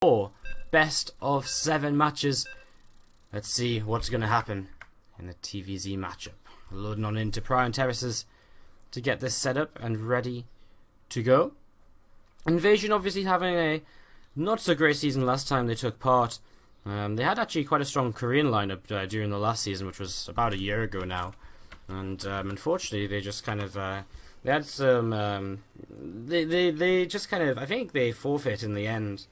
4 best of 7 matches. Let's see what's going to happen in the TVZ matchup. Loading on into Prime Terraces to get this set up and ready to go. Invasion obviously having a not so great season last time they took part. They had actually quite a strong Korean lineup during the last season, which was about a year ago now. And unfortunately they just kind of they had some they just kind of, I think they forfeit in the end,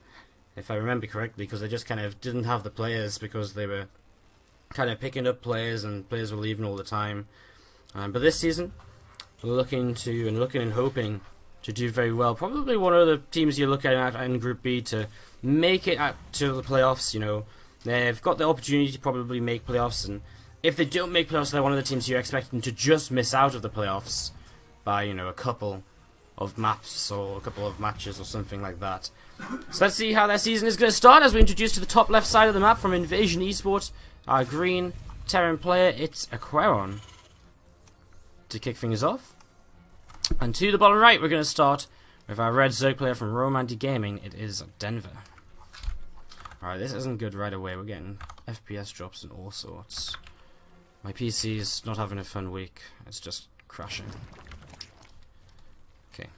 if I remember correctly, because they just kind of didn't have the players, because they were kind of picking up players and players were leaving all the time. But this season, we're looking and hoping to do very well. Probably one of the teams you're looking at in Group B to make it to the playoffs. You know, they've got the opportunity to probably make playoffs, and if they don't make playoffs, they're one of the teams you're expecting to just miss out of the playoffs by, you know, a couple of maps or a couple of matches or something like that. So let's see how their season is going to start as we introduce to the top left side of the map from Invasion eSport, our green Terran player, it's Aquaron, to kick things off. And to the bottom right, we're going to start with our red Zerg player from Romandy Gaming. It is Denver. Alright, this isn't good right away. We're getting FPS drops and all sorts. My PC is not having a fun week. It's just crashing. Okay,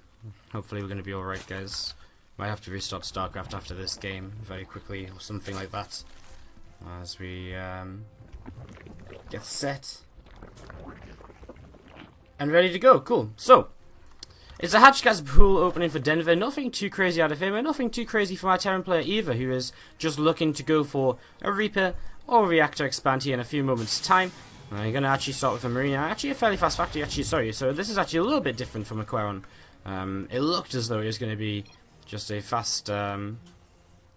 hopefully we're going to be alright, guys. Might have to restart StarCraft after this game very quickly or something like that, as we get set and ready to go. Cool. So it's a hatch gas pool opening for Denver. Nothing too crazy out of him, and nothing too crazy for my Terran player either, who is just looking to go for a Reaper or a Reactor expand here in a few moments' time. You're going to actually start with a Marine. Actually a fairly fast factory, actually, sorry. So this is actually a little bit different from Aquaron. It looked as though it was going to be just a fast, it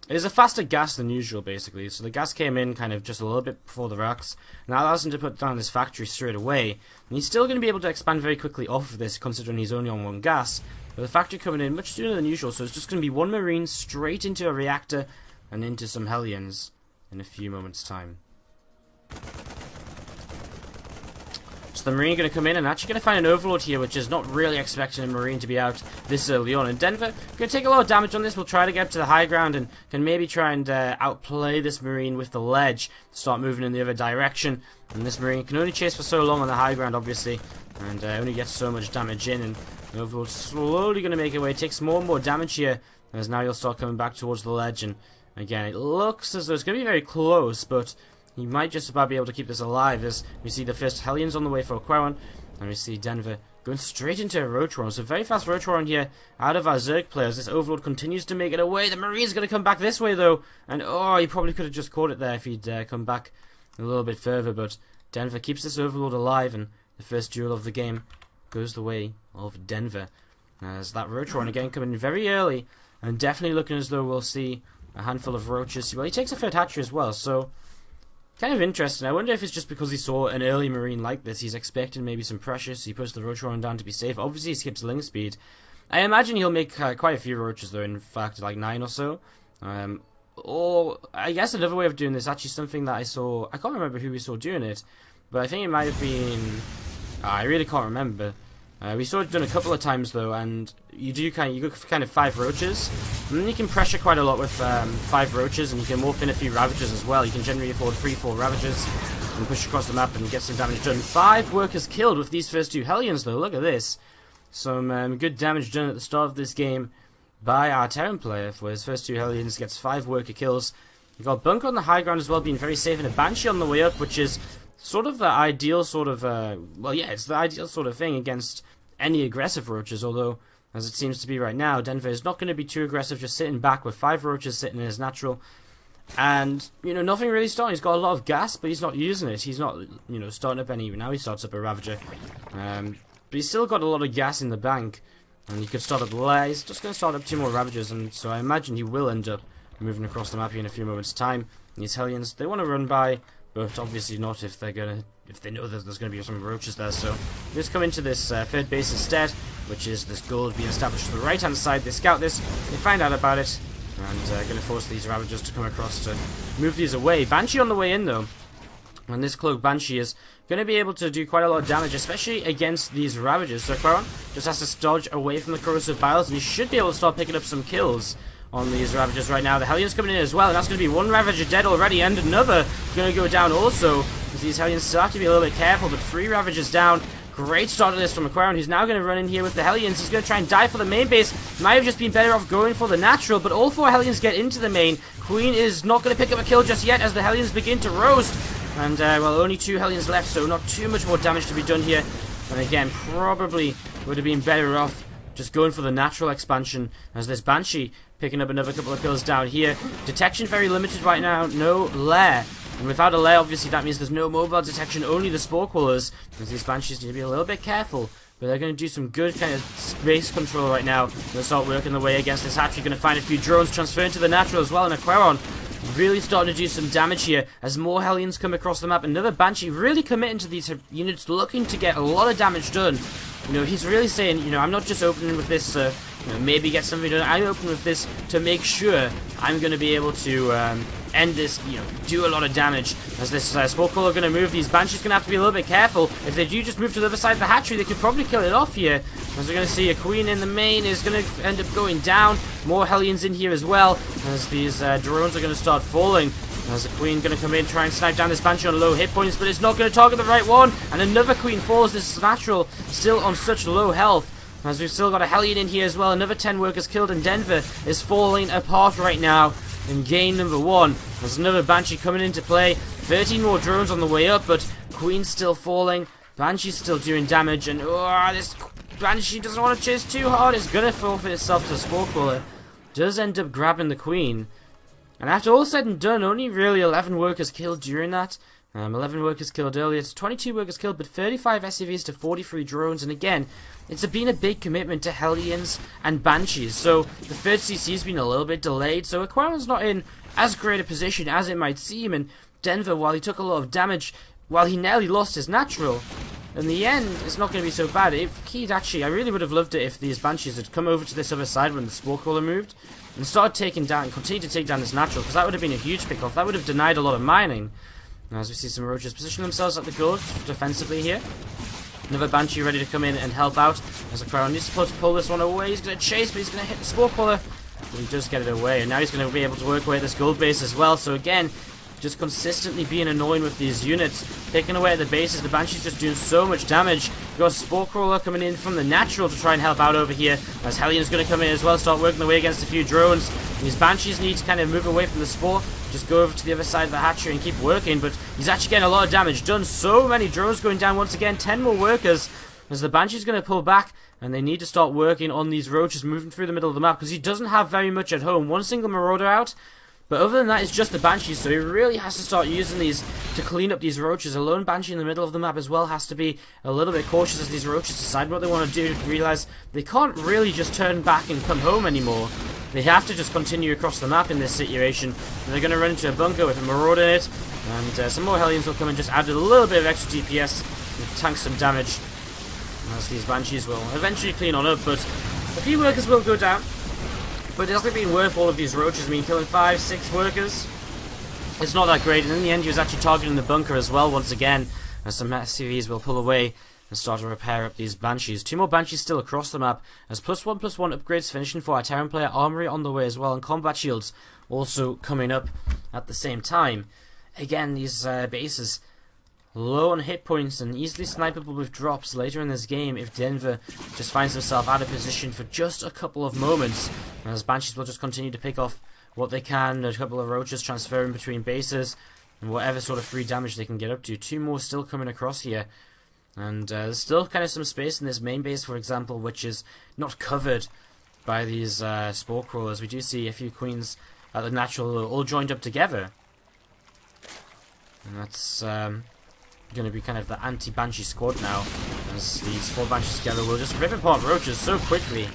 is a faster gas than usual, basically. So the gas came in kind of just a little bit before the rocks, and that allows him to put down this factory straight away. And he's still going to be able to expand very quickly off of this, considering he's only on 1 gas. But the factory coming in much sooner than usual, so it's just going to be 1 Marine straight into a Reactor and into some Hellions in a few moments' time. So the Marine going to come in and actually going to find an Overlord here, which is not really expecting a Marine to be out this early on. And Denver going to take a lot of damage on this. We'll try to get up to the high ground and can maybe try and outplay this Marine with the ledge, start moving in the other direction. And this Marine can only chase for so long on the high ground, obviously, and only gets so much damage in. And the Overlord slowly going to make it away. It takes more and more damage here, as now you'll start coming back towards the ledge. And again, it looks as though it's going to be very close, but he might just about be able to keep this alive, as we see the first Hellions on the way for Aquaron, and we see Denver going straight into a Rotoron. So very fast Rotoron here out of our Zerg players. This Overlord continues to make it away. The Marine's going to come back this way though, and oh, he probably could have just caught it there if he'd come back a little bit further, but Denver keeps this Overlord alive, and the first duel of the game goes the way of Denver, as that Rotoron again coming in very early, and definitely looking as though we'll see a handful of roaches. Well, he takes a third hatchery as well, so kind of interesting. I wonder if it's just because he saw an early Marine like this, he's expecting maybe some pressure, so he puts the Rotoron down to be safe. Obviously he skips link speed. I imagine he'll make quite a few roaches though, in fact like 9 or so. Or I guess another way of doing this, actually something that I saw, I can't remember who we saw doing it, but I think it might have been, I really can't remember. We saw it done a couple of times though, and you go kind of 5 roaches, and then you can pressure quite a lot with 5 roaches, and you can morph in a few Ravagers as well. You can generally afford 3-4 Ravagers and push across the map and get some damage done. 5 workers killed with these first 2 Hellions though, look at this. Some good damage done at the start of this game by our Terran player for his first 2 Hellions, gets 5 worker kills. You've got Bunker on the high ground as well, being very safe, and a Banshee on the way up, which is sort of the ideal sort of, well yeah, it's the ideal sort of thing against any aggressive roaches, although, as it seems to be right now, Denver is not going to be too aggressive, just sitting back with 5 roaches sitting in his natural, and, you know, nothing really starting. He's got a lot of gas, but he's not using it. He's not, you know, starting up any, now he starts up a Ravager, but he's still got a lot of gas in the bank, and he could start up there. He's just going to start up 2 more Ravagers, and so I imagine he will end up moving across the map here in a few moments' time. And these Hellions, they want to run by, but obviously not if they know that there's going to be some roaches there. So they just come into this third base instead, which is this gold being established to the right hand side. They scout this, they find out about it, and going to force these Ravagers to come across to move these away. Banshee on the way in though, and this Cloak Banshee is going to be able to do quite a lot of damage, especially against these Ravagers. So Aquaron just has to dodge away from the Corrosive Biles, and he should be able to start picking up some kills on these Ravagers right now. The Hellions coming in as well, and that's going to be one Ravager dead already, and another going to go down also. As these Hellions still have to be a little bit careful, but 3 Ravagers down. Great start to this from Aquarion, who's now going to run in here with the Hellions. He's going to try and die for the main base. Might have just been better off going for the natural, but all 4 Hellions get into the main. Queen is not going to pick up a kill just yet as the Hellions begin to roast. And, well, only 2 Hellions left, so not too much more damage to be done here. And again, probably would have been better off just going for the natural expansion, as this Banshee picking up another couple of kills down here. Detection very limited right now, no lair. And without a lair, obviously that means there's no mobile detection, only the spore crawlers. As these Banshees need to be a little bit careful. But they're going to do some good kind of space control right now. They'll start working their way against this hatchery. Going to find a few drones transferring to the natural as well. And Aquarion really starting to do some damage here as more Hellions come across the map. Another Banshee really committing to these units, looking to get a lot of damage done. You know, he's really saying, you know, I'm not just opening with this, you know, maybe get something done. I'm opening with this to make sure I'm going to be able to end this, you know, do a lot of damage. As this Spore Crawler are going to move, these Banshees going to have to be a little bit careful. If they do just move to the other side of the hatchery, they could probably kill it off here. As we're going to see, a Queen in the main is going to end up going down. More Hellions in here as well, as these drones are going to start falling. As the Queen going to come in, try and snipe down this Banshee on low hit points, but it's not going to target the right one. And another Queen falls. This is natural, still on such low health. As we've still got a Hellion in here as well. Another 10 workers killed, and Denver is falling apart right now in game number 1. There's another Banshee coming into play. 13 more drones on the way up, but Queen's still falling. Banshee's still doing damage, and this Banshee doesn't want to chase too hard. It's going to forfeit itself to Spore Crawler. Does end up grabbing the Queen. And after all said and done, only really 11 workers killed during that. 11 workers killed earlier. It's 22 workers killed, but 35 SCVs to 43 drones. And again, it's been a big commitment to Hellions and Banshees. So the third CC's been a little bit delayed. So Aquarion's not in as great a position as it might seem. And Denver, while he took a lot of damage, while he nearly lost his natural, in the end, it's not going to be so bad. If he'd actually, I really would have loved it if these Banshees had come over to this other side when the Spore Crawler moved and started taking down, and continued to take down this natural, because that would have been a huge pick-off. That would have denied a lot of mining. Now, as we see some Roaches position themselves at the gorge defensively here. Another Banshee ready to come in and help out. As Aquarion needs to pull this one away. He's going to chase, but he's going to hit the Spore Crawler. But he does get it away, and now he's going to be able to work away at this gold base as well. So again, just consistently being annoying with these units, picking away at the bases. The Banshee's just doing so much damage. We've got Spore Crawler coming in from the natural to try and help out over here. As Hellion's going to come in as well, start working their way against a few drones. These Banshees need to kind of move away from the Spore, just go over to the other side of the hatchery and keep working, but he's actually getting a lot of damage done. So many drones going down once again, 10 more workers. As the Banshee's going to pull back, and they need to start working on these Roaches moving through the middle of the map, because he doesn't have very much at home. One single Marauder out, but other than that, it's just the Banshees, so he really has to start using these to clean up these Roaches. A lone Banshee in the middle of the map as well has to be a little bit cautious as these Roaches decide what they want to do. Realize they can't really just turn back and come home anymore. They have to just continue across the map in this situation. And they're going to run into a bunker with a Marauder in it, and some more Hellions will come and just add a little bit of extra DPS and tank some damage. As these Banshees will eventually clean on up, but a few workers will go down. But it hasn't been worth all of these Roaches. I mean, killing 5, 6 workers, it's not that great. And in the end, he was actually targeting the bunker as well once again. As some SCVs will pull away and start to repair up these Banshees. 2 more Banshees still across the map, as +1/+1 upgrades finishing for our Terran player. Armory on the way as well, and combat shields also coming up at the same time. Again, these bases low on hit points and easily snipeable with drops later in this game if Denver just finds himself out of position for just a couple of moments. As Banshees will just continue to pick off what they can, a couple of Roaches transferring between bases, and whatever sort of free damage they can get up to. 2 more still coming across here. And there's still kind of some space in this main base, for example, which is not covered by these Spore Crawlers. We do see a few Queens at the natural all joined up together. And that's going to be kind of the anti-Banshee squad now, as these 4 Banshees together will just rip apart Roaches so quickly.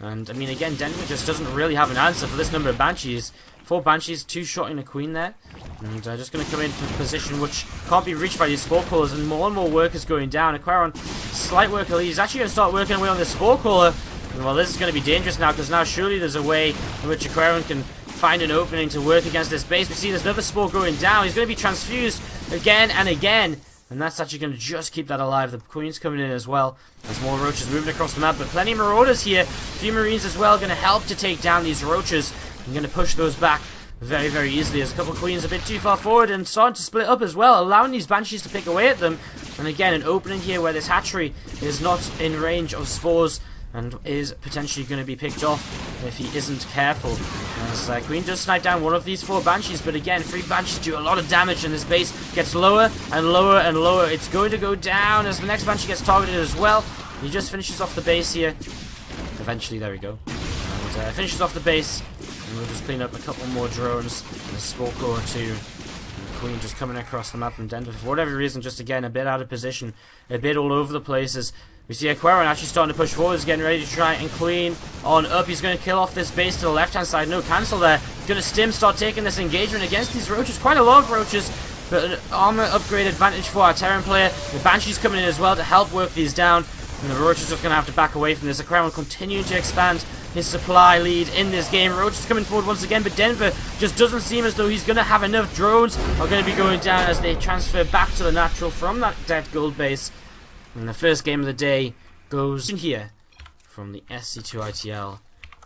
And I mean, again, Denver just doesn't really have an answer for this number of Banshees. 4 Banshees, 2 shotting a Queen there, and just going to come into a position which can't be reached by these Spore Crawlers, and more workers going down. Aquarion, slight worker lead. He's actually going to start working away on this Spore Crawler, and well, this is going to be dangerous now, because now surely there's a way in which Aquarion can find an opening to work against this base. We see there's another Spore going down. He's going to be transfused again and again. And that's actually going to just keep that alive. The Queen's coming in as well. There's more Roaches moving across the map, but plenty of Marauders here. A few Marines as well, going to help to take down these Roaches. I'm going to push those back very, very easily as a couple of queens a bit too far forward and starting to split up as well, allowing these banshees to pick away at them. And again, an opening here where this hatchery is not in range of spores and is potentially going to be picked off if he isn't careful. As Queen does snipe down one of these 4 banshees, but again, 3 banshees do a lot of damage, and this base gets lower and lower and lower. It's going to go down as the next banshee gets targeted as well. He just finishes off the base here. Eventually, there we go. And finishes off the base, and we'll just clean up a couple more drones. And a Spore Core too. Queen just coming across the map from Denver for whatever reason, just again a bit out of position, a bit all over the place as we see Aquarian actually starting to push forward, getting ready to try and Queen on up. He's going to kill off this base to the left hand side, no cancel there. He's going to stim, start taking this engagement against these roaches, quite a lot of roaches, but an armor upgrade advantage for our Terran player. The Banshee's coming in as well to help work these down, and the roaches just going to have to back away from this. Aquarian continuing to expand his supply lead in this game. Roaches coming forward once again, but Denver just doesn't seem as though he's going to have enough. Drones are going to be going down as they transfer back to the natural from that dead gold base. And the first game of the day goes in here from the SC2ITL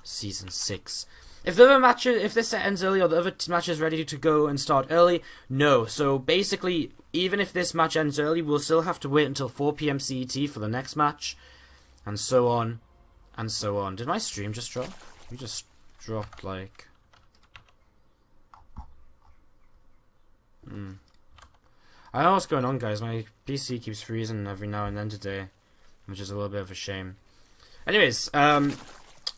Season 6. If the other matches, if this set ends early or the other match is ready to go and start early, no. So basically, even if this match ends early, we'll still have to wait until 4 PM CET for the next match, and so on. And so on. Did my stream just drop? We just dropped like... I know what's going on, guys. My PC keeps freezing every now and then today, which is a little bit of a shame. Anyways, but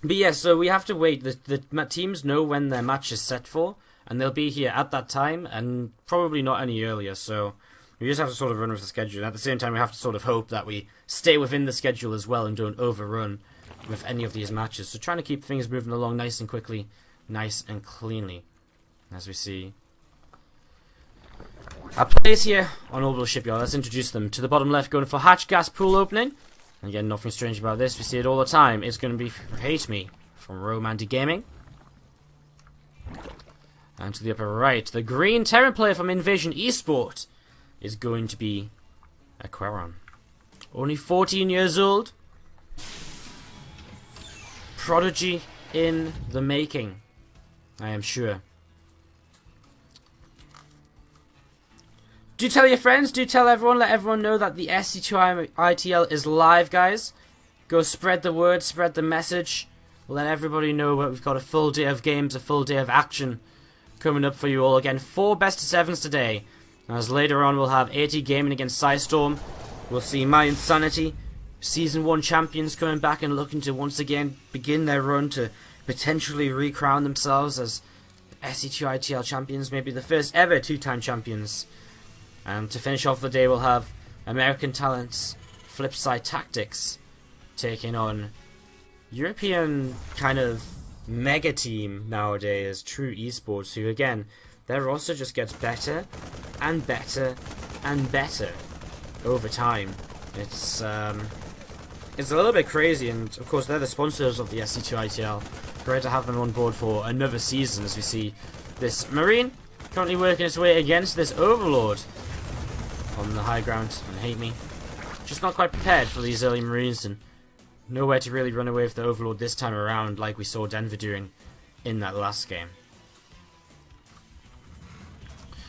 yeah, so we have to wait. The teams know when their match is set for, and they'll be here at that time, and probably not any earlier, so we just have to sort of run with the schedule. And at the same time, we have to sort of hope that we stay within the schedule as well and don't overrun with any of these matches. So trying to keep things moving along nice and quickly, nice and cleanly, as we see our players here on Orbital Shipyard. Let's introduce them. To the bottom left, going for hatch gas pool opening. And again, nothing strange about this. We see it all the time. It's going to be Hate Me from Romandy Gaming. And to the upper right, the green Terran player from Invasion eSport is going to be Aquarian. Only 14 years old. Prodigy in the making, I am sure. Do tell your friends, do tell everyone, let everyone know that the SC2ITL is live, guys. Go spread the word, spread the message. Let everybody know that we've got a full day of games, a full day of action coming up for you all. Again, 4 best of 7s today. As later on we'll have AT Gaming against Psystorm. We'll see My Insanity, Season 1 champions, coming back and looking to once again begin their run to potentially recrown themselves as SC2ITL champions, maybe the first ever 2-time champions. And to finish off the day, we'll have American talents Flipside Tactics taking on European kind of mega team nowadays, True Esports, who again, their roster just gets better and better and better over time. It's a little bit crazy, and of course they're the sponsors of the SC2ITL. Great to have them on board for another season, as we see this Marine currently working its way against this Overlord on the high ground, and Hate Me. Just not quite prepared for these early Marines, and nowhere to really run away with the Overlord this time around, like we saw Denver doing in that last game.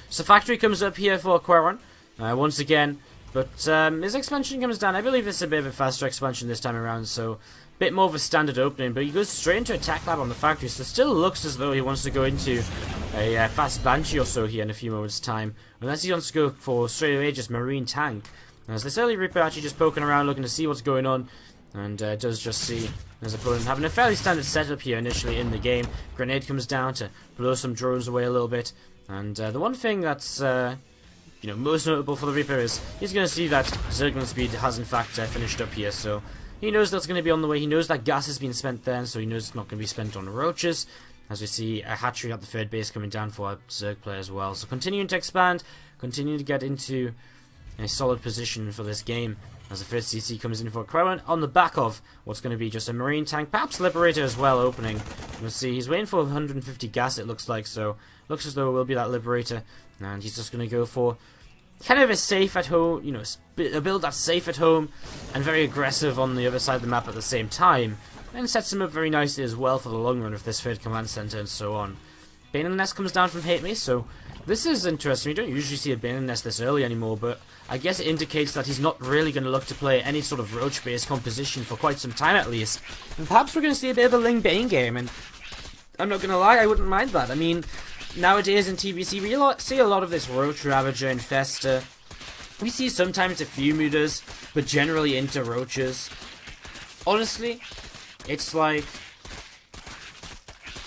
So Factory comes up here for Aquarian once again, but his expansion comes down. I believe it's a bit of a faster expansion this time around, so a bit more of a standard opening, but he goes straight into Attack Lab on the Factory, so it still looks as though he wants to go into a fast Banshee or so here in a few moments' time, unless he wants to go for straight away just Marine Tank. As this early Reaper actually just poking around looking to see what's going on, and does just see his opponent having a fairly standard setup here initially in the game. Grenade comes down to blow some drones away a little bit, and the one thing that's most notable for the Reaper is he's going to see that Zergling speed has in fact finished up here, so he knows that's going to be on the way. He knows that gas has been spent there, so he knows it's not going to be spent on roaches. As we see a hatchery at the third base coming down for our Zerg player as well. So continuing to expand, continuing to get into a solid position for this game. As the first CC comes in for Aquarian on the back of what's going to be just a Marine tank, perhaps Liberator as well opening. We'll see, he's waiting for 150 gas it looks like, so looks as though it will be that Liberator. And he's just going to go for kind of a safe at home, a build that's safe at home and very aggressive on the other side of the map at the same time. and sets him up very nicely as well for the long run with this third command center and so on. Bane and Nest comes down from Hate Me, so this is interesting. We don't usually see a Bane and Nest this early anymore, but I guess it indicates that he's not really going to look to play any sort of Roach-based composition for quite some time at least. And perhaps we're going to see a bit of a Ling Bane game, and I'm not going to lie, I wouldn't mind that. I mean, nowadays in TBC, we see a lot of this Roach Ravager Infester. We see sometimes a few mutas, but generally into Roaches. Honestly, it's like,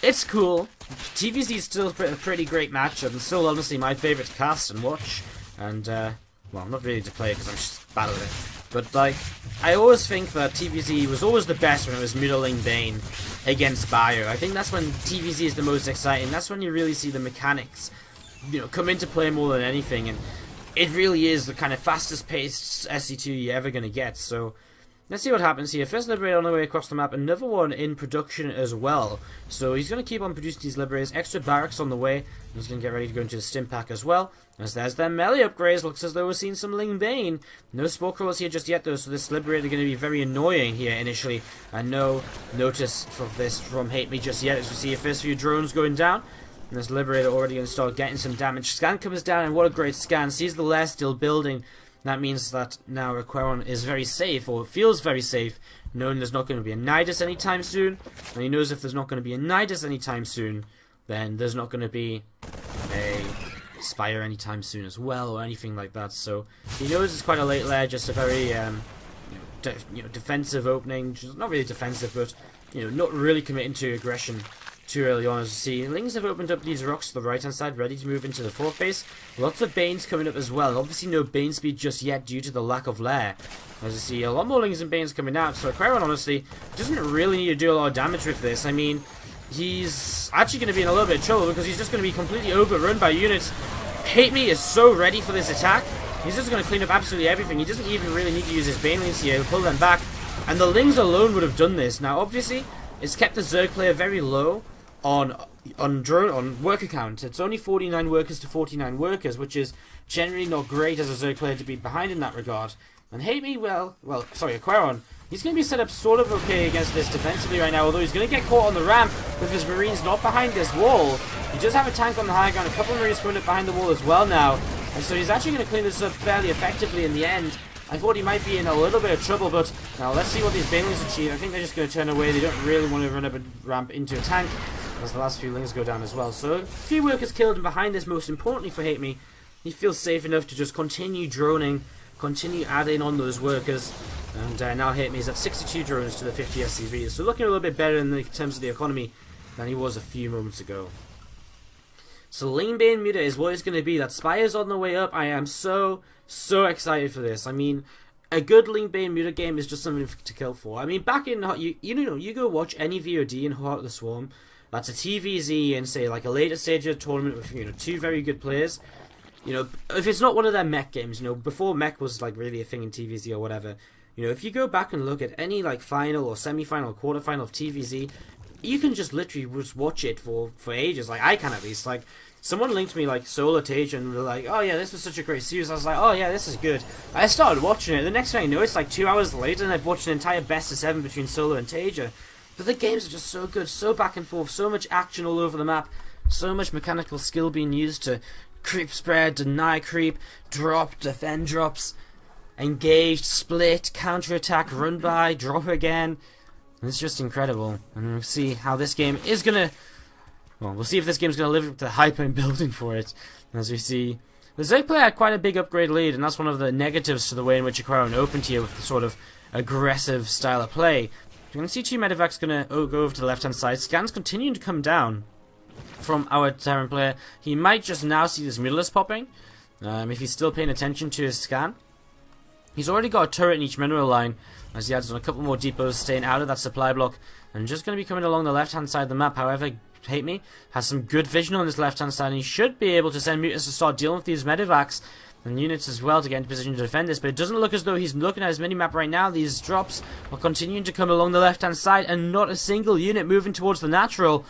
it's cool. TVZ is still a pretty great matchup, and still honestly my favourite to cast and watch. And, well, not really to play because I'm just bad at it. But, like, I always think that TVZ was always the best when it was Mutiling Bane against Bio. I think that's when TVZ is the most exciting. That's when you really see the mechanics, you know, come into play more than anything. And it really is the kind of fastest paced SC2 you're ever going to get. So, let's see what happens here. First Liberator on the way across the map, another one in production as well. So he's going to keep on producing these Liberators. Extra barracks on the way. He's going to get ready to go into the Stim Pack as well. As there's their melee upgrades, looks as though we're seeing some Ling Bane. No Spore Crawlers here just yet though, so this Liberator going to be very annoying here initially. And no notice of this from Hate Me just yet, as we see the first few drones going down. And this Liberator already going to start getting some damage. Scan comes down, and what a great scan. Sees the lair still building. That means that now Aquaron is very safe, or feels very safe, knowing there's not going to be a Nidus anytime soon. And he knows if there's not going to be a Nidus anytime soon, then there's not going to be a Spire anytime soon as well, or anything like that. So he knows it's quite a late lair, just a very defensive opening. Just not really defensive, but not really committing to aggression too early on. As you see, Lings have opened up these rocks to the right hand side, ready to move into the fourth base. Lots of Banes coming up as well. Obviously no Bane speed just yet due to the lack of lair. As you see, a lot more Lings and Banes coming out, so Aquaron honestly doesn't really need to do a lot of damage with this. I mean, he's actually going to be in a little bit of trouble because he's just going to be completely overrun by units. Hate Me is so ready for this attack. He's just going to clean up absolutely everything. He doesn't even really need to use his Banelings here. He'll pull them back, and the Lings alone would have done this. Now obviously it's kept the Zerg player very low on worker count. It's only 49 workers to 49 workers, which is generally not great as a Zerg player to be behind in that regard. And Hate Me, Aquaron, he's going to be set up sort of okay against this defensively right now, although he's going to get caught on the ramp with his Marines not behind this wall. He does have a tank on the high ground, a couple of Marines coming up behind the wall as well now, and so he's actually going to clean this up fairly effectively in the end. I thought he might be in a little bit of trouble, but now let's see what these Banelings achieve. I think they're just going to turn away. They don't really want to run up a ramp into a tank, as the last few Lings go down as well. So a few workers killed, and behind this, most importantly for Hate Me, he feels safe enough to just continue droning, continue adding on those workers, and now Hate Me is at 62 drones to the 50 SCVs, so looking a little bit better in the terms of the economy than he was a few moments ago. So Ling Bane Muta is what it's going to be. That Spire's on the way up. I am so excited for this. I mean, a good Ling Bane Muta game is just something to kill for. I mean, back in you go watch any VOD in Heart of the Swarm that's a TVZ and say like a later stage of the tournament with two very good players. If it's not one of their mech games, before mech was like really a thing in TVZ or whatever, if you go back and look at any like final or semi-final or quarter-final of TVZ, you can just literally just watch it for ages. Like I can at least. Like someone linked me like Solar Tage and they're like, oh yeah, this was such a great series. I was like, oh yeah, this is good. I started watching it. The next thing I know, it's like 2 hours later and I've watched an entire best of 7 between Solar and Tager. But the games are just so good, so back and forth, so much action all over the map, so much mechanical skill being used to creep spread, deny creep, drop, defend drops, engaged, split, counterattack, run by, drop again. It's just incredible. And we'll see how this game is gonna... Well, we'll see if this game's gonna live up to the hype I'm building for it. As we see, the Zerg player had quite a big upgrade lead, and that's one of the negatives to the way in which Aquaron opened here with the sort of aggressive style of play. You're going to see two Medevac's going to go over to the left-hand side. Scan's continuing to come down from our Terran player. He might just now see this Mutalisk popping, if he's still paying attention to his scan. He's already got a turret in each mineral line, as he adds on a couple more depots, staying out of that supply block, and just going to be coming along the left-hand side of the map. However, Hate Me has some good vision on this left-hand side, and he should be able to send Mutants to start dealing with these Medevacs and units as well to get into position to defend this, but it doesn't look as though he's looking at his minimap right now. These drops are continuing to come along the left-hand side, and not a single unit moving towards the natural.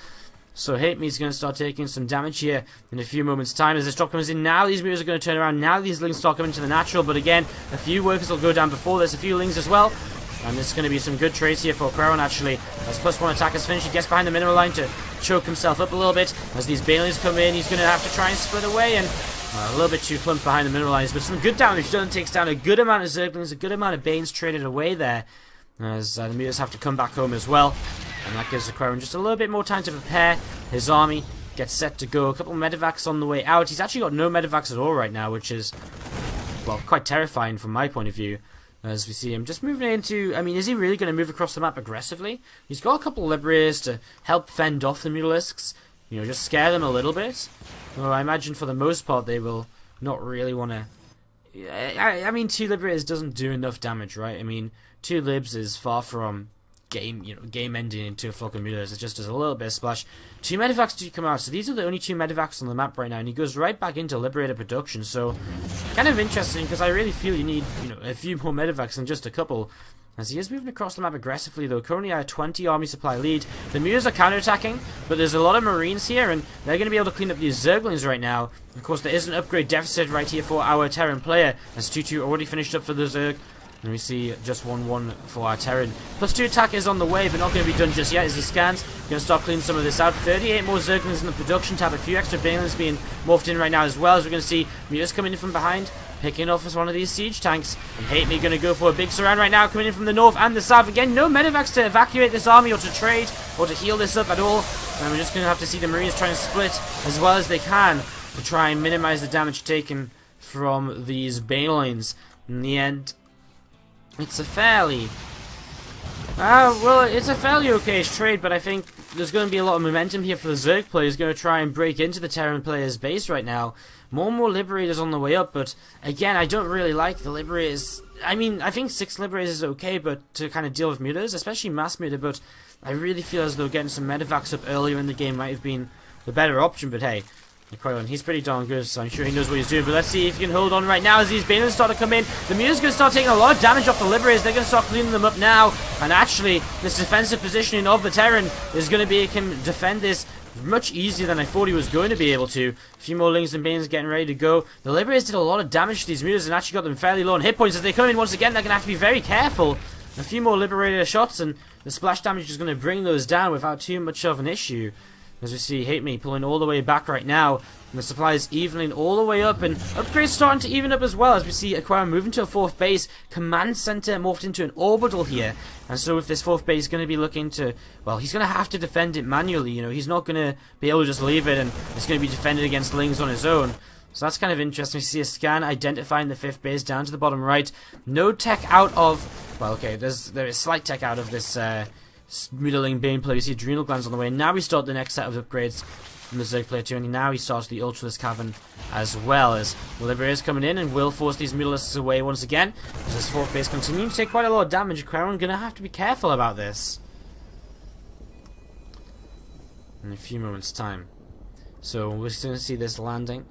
So Hate Me is going to start taking some damage here in a few moments' time. As this drop comes in, now these Mutas are going to turn around. Now these Lings start coming to the natural, but again, a few workers will go down before this, a few Lings as well. And this is going to be some good trades here for Crown, actually. As +1 attack is finished, he gets behind the mineral line to choke himself up a little bit. As these Banelings come in, he's going to have to try and split away, and a little bit too clumped behind the mineral lines. But some good damage done, takes down a good amount of Zerglings, a good amount of Banes traded away there. As the Mutas have to come back home as well. And that gives the Crown just a little bit more time to prepare. His army gets set to go. A couple of medevacs on the way out. He's actually got no medevacs at all right now, which is, well, quite terrifying from my point of view. As we see him just moving into... I mean, is he really going to move across the map aggressively? He's got a couple of Liberators to help fend off the Mutalisks. You know, just scare them a little bit. Well, I imagine for the most part they will not really want to... I mean, 2 Liberators doesn't do enough damage, right? I mean, 2 Libs is far from game ending into a fucking Mutas. It just does a little bit of splash. 2 medevacs do come out, so these are the only 2 medevacs on the map right now, and he goes right back into Liberator production. So kind of interesting, because I really feel you need, you know, a few more medevacs than just a couple. As he is moving across the map aggressively, though, currently at a 20 army supply lead. The Mutas are counterattacking, but there's a lot of Marines here, and they're going to be able to clean up these Zerglings right now. Of course, there is an upgrade deficit right here for our Terran player, as 2-2 already finished up for the Zerg. And we see just 1-1 for our Terran. +2 attack is on the way, but not going to be done just yet as he scans. Going to start cleaning some of this out. 38 more Zerglings in the production tab. A few extra Banelings being morphed in right now as well, as we're going to see Mutas coming in from behind, picking off as one of these siege tanks. And Hate Me going to go for a big surround right now, coming in from the north and the south. Again, no medevacs to evacuate this army or to trade or to heal this up at all. And we're just going to have to see the Marines trying to split as well as they can to try and minimize the damage taken from these Banelings. In the end, it's a fairly... well, it's a fairly okayish trade, but I think there's going to be a lot of momentum here for the Zerg players going to try and break into the Terran players' base right now. More and more Liberators on the way up, but again, I don't really like the Liberators. I mean, I think 6 Liberators is okay, but to kind of deal with Mutas, especially Mass Muta, but I really feel as though getting some medevacs up earlier in the game might have been the better option, but hey, he's pretty darn good, so I'm sure he knows what he's doing. But let's see if he can hold on right now as these Banelings start to come in. The Muta's going to start taking a lot of damage off the Liberators. They're going to start cleaning them up now. And actually, this defensive positioning of the Terran is going to be can defend this much easier than I thought he was going to be able to. A few more Lings and Banes getting ready to go. The Liberators did a lot of damage to these Mutas and actually got them fairly low on hit points. As they come in once again, they're going to have to be very careful. A few more Liberator shots and the splash damage is going to bring those down without too much of an issue. As we see Hate Me pulling all the way back right now. And the supply is evening all the way up. And upgrades starting to even up as well. As we see Aquarium moving to a 4th base. Command Center morphed into an orbital here. And so with this 4th base going to be looking to... Well, he's going to have to defend it manually. You know, he's not going to be able to just leave it. And it's going to be defended against Lings on his own. So that's kind of interesting. We see a scan identifying the 5th base down to the bottom right. No tech out of... Well, okay, there is slight tech out of this... Mutiling Bane player. We see Adrenal Glands on the way. Now we start the next set of upgrades from the Zerg player too, and now he starts the Ultralisk Cavern as well, as the Liberators coming in and will force these Mutalisks away once again. As this 4th base continues to take quite a lot of damage. Crown gonna have to be careful about this in a few moments' time. So we're just gonna see this landing.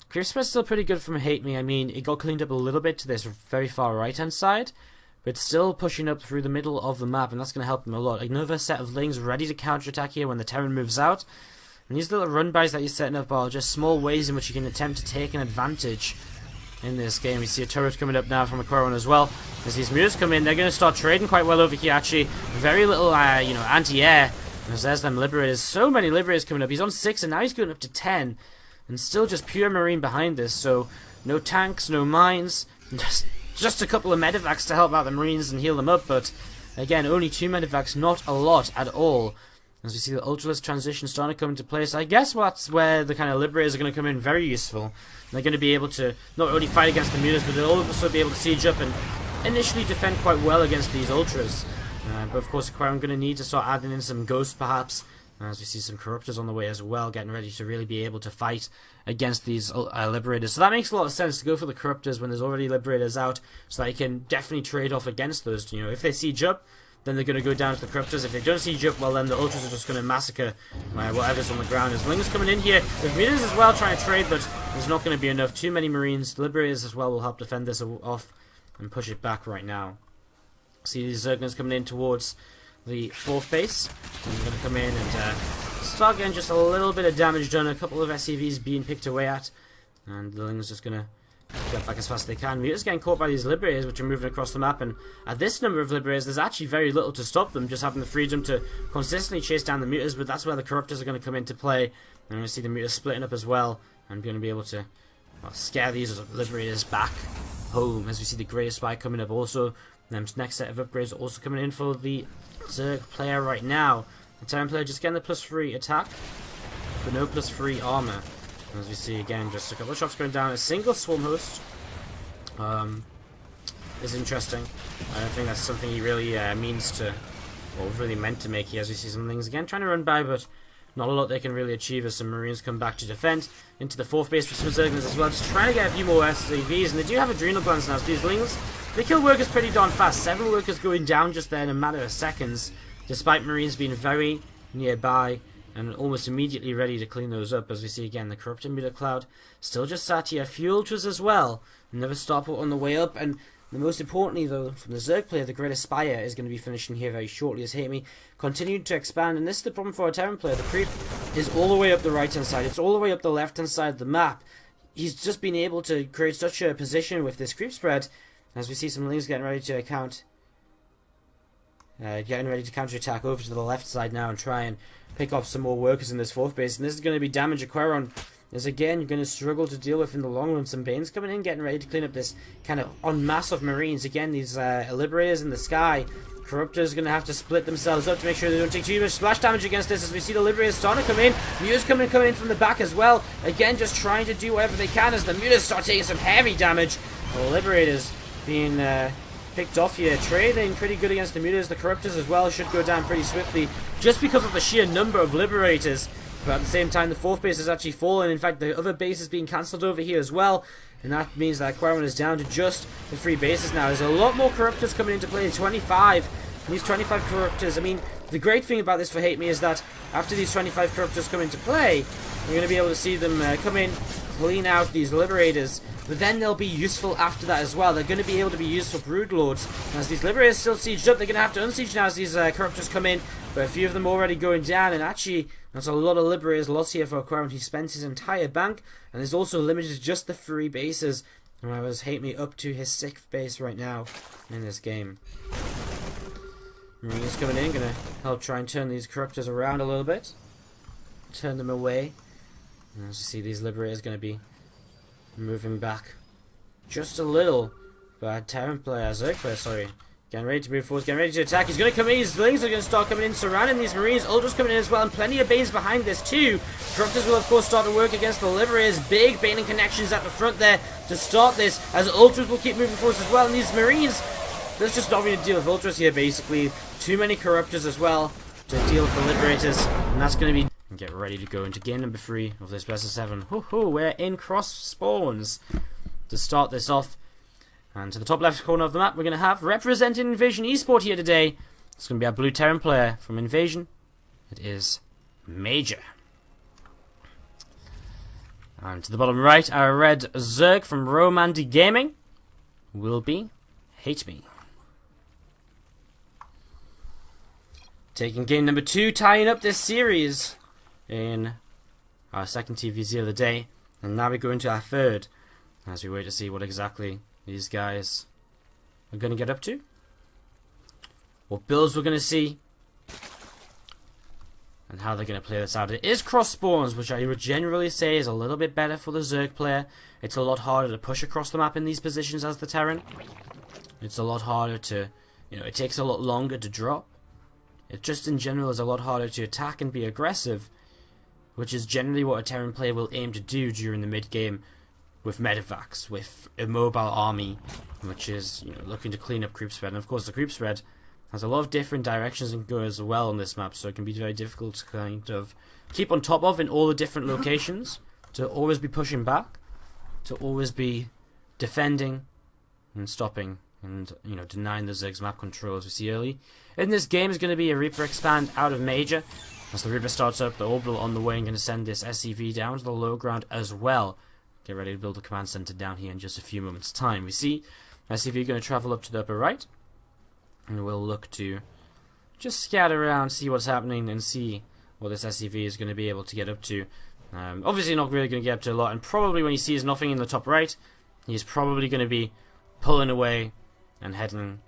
Creep spread's still pretty good from Hate Me. I mean, it got cleaned up a little bit to this very far right hand side, but still pushing up through the middle of the map, and that's going to help him a lot. Another set of Lings ready to counterattack here when the Terran moves out. And these little run-bys that you're setting up are just small ways in which you can attempt to take an advantage in this game. We see a turret coming up now from Aquarium as well. As these Mutas come in, they're going to start trading quite well over here, actually. Very little, anti-air. As there's them Liberators. So many Liberators coming up. He's on 6, and now he's going up to 10. And still just pure Marine behind this, so no tanks, no mines. Just a couple of medevacs to help out the Marines and heal them up, but again, only 2 medevacs, not a lot at all. As we see the Ultralisk transition starting to come into place, I guess that's where the kind of Liberators are going to come in very useful. They're going to be able to not only fight against the Mutas, but they'll also be able to siege up and initially defend quite well against these Ultras. But of course, Aquarium going to need to start adding in some Ghosts perhaps. As we see some Corruptors on the way as well, getting ready to really be able to fight against these Liberators. So that makes a lot of sense to go for the Corruptors when there's already Liberators out, so that you can definitely trade off against those. You know, if they siege up, then they're going to go down to the Corruptors. If they don't siege up, well then the Ultras are just going to massacre whatever's on the ground. There's Lings coming in here with Mutas as well trying to trade, but there's not going to be enough. Too many Marines. The Liberators as well will help defend this off and push it back right now. See these Zerglings coming in towards the 4th base. And they're going to come in and start getting just a little bit of damage done. A couple of SCVs being picked away at. And the Ling's just going to get back as fast as they can. We're just getting caught by these Liberators, which are moving across the map, and at this number of Liberators, there's actually very little to stop them, just having the freedom to consistently chase down the Mutas, but that's where the Corruptors are going to come into play. And we're going to see the Mutas splitting up as well, and going to be able to scare these Liberators back home, as we see the Greater Spy coming up also. Next set of upgrades are also coming in for the Zerg player right now. The Terran player just getting the +3 attack, but no +3 armor. As we see again, just a couple of shots going down. A single swarm host is interesting. I don't think that's something he really means to, or really meant to make here. As we see some things again trying to run by, but not a lot they can really achieve as some Marines come back to defend into the 4th base with some Zerglings as well. Just trying to get a few more SCVs, and they do have adrenal glands now. So these Lings, they kill workers pretty darn fast. 7 workers going down just there in a matter of seconds, despite Marines being very nearby and almost immediately ready to clean those up. As we see again, the corrupted Muta Cloud still just sat here. Few Ultras as well, never stop on the way up. And the most importantly though, from the Zerg player, the Greater Spire is going to be finishing here very shortly as Hate Me continued to expand. And this is the problem for a Terran player. The creep is all the way up the right hand side, it's all the way up the left hand side of the map. He's just been able to create such a position with this creep spread. As we see some Lings getting ready to counterattack over to the left side now and try and pick off some more workers in this 4th base. And this is going to be damage Aquaron, as again you're going to struggle to deal with in the long run. Some Banes coming in, getting ready to clean up this kind of en masse of Marines. Again, these Liberators in the sky. Corruptors going to have to split themselves up to make sure they don't take too much splash damage against this, as we see the Liberators starting to come in. Mutas coming in from the back as well. Again, just trying to do whatever they can as the Mutas start taking some heavy damage. The Liberators being picked off here, trading pretty good against the Mutas. The Corruptors as well should go down pretty swiftly just because of the sheer number of Liberators. But at the same time, the 4th base has actually fallen. In fact, the other base is being cancelled over here as well, and that means that Aquarium is down to just the 3 bases now. There's a lot more Corruptors coming into play. 25. And these 25 Corruptors, I mean, the great thing about this for Hate Me is that after these 25 Corruptors come into play, we're going to be able to see them come in, clean out these Liberators, but then they'll be useful after that as well. They're going to be able to be used for Broodlords. As these Liberators still sieged up, they're going to have to unsiege now as these Corruptors come in, but a few of them already going down, and actually that's a lot of Liberators lost here for Aquarium. He spent his entire bank, and is also limited to just the 3 bases. And I was Hate Me up to his 6th base right now in this game. Marines coming in, going to help try and turn these Corruptors around a little bit, turn them away. And as you see, these Liberators going to be moving back just a little. But Terran player, Zerg player, sorry, getting ready to move forward, getting ready to attack. He's going to come in, his Lings are going to start coming in, surrounding these Marines. Ultras coming in as well, and plenty of Banes behind this too. Corruptors will of course start to work against the Liberators. Big Bane connections at the front there to start this, as Ultras will keep moving forward as well. And these Marines, there's just not going to deal with Ultras here basically. Too many Corruptors as well to deal with the Liberators, and that's going to be... Get ready to go into game number 3 of this best of 7. We're in cross spawns to start this off. And to the top left corner of the map, we're going to have representing Invasion eSport here today. It's going to be our blue Terran player from Invasion. It is Major. And to the bottom right, our red Zerg from Romandy Gaming will be Hate Me. Taking game number 2, tying up this series in our second TVZ of the day, and now we go into our third as we wait to see what exactly these guys are going to get up to, what builds we're going to see, and how they're going to play this out. It is cross spawns, which I would generally say is a little bit better for the Zerg player. It's a lot harder to push across the map in these positions as the Terran. It's a lot harder to, it takes a lot longer to drop. It just in general is a lot harder to attack and be aggressive, which is generally what a Terran player will aim to do during the mid-game with medevacs, with a mobile army, which is looking to clean up creep spread. And of course the creep spread has a lot of different directions and go as well on this map, so it can be very difficult to kind of keep on top of in all the different locations, to always be pushing back, to always be defending and stopping and denying the Zerg's map control. As we see early in this game is going to be a Reaper expand out of Major. As the Reaper starts up, the Orbital on the way and going to send this SCV down to the low ground as well. Get ready to build a command center down here in just a few moments time. We see SCV going to travel up to the upper right, and we'll look to just scatter around, see what's happening, and see what this SCV is going to be able to get up to. Obviously not really going to get up to a lot, and probably when he sees nothing in the top right, he's probably going to be pulling away and heading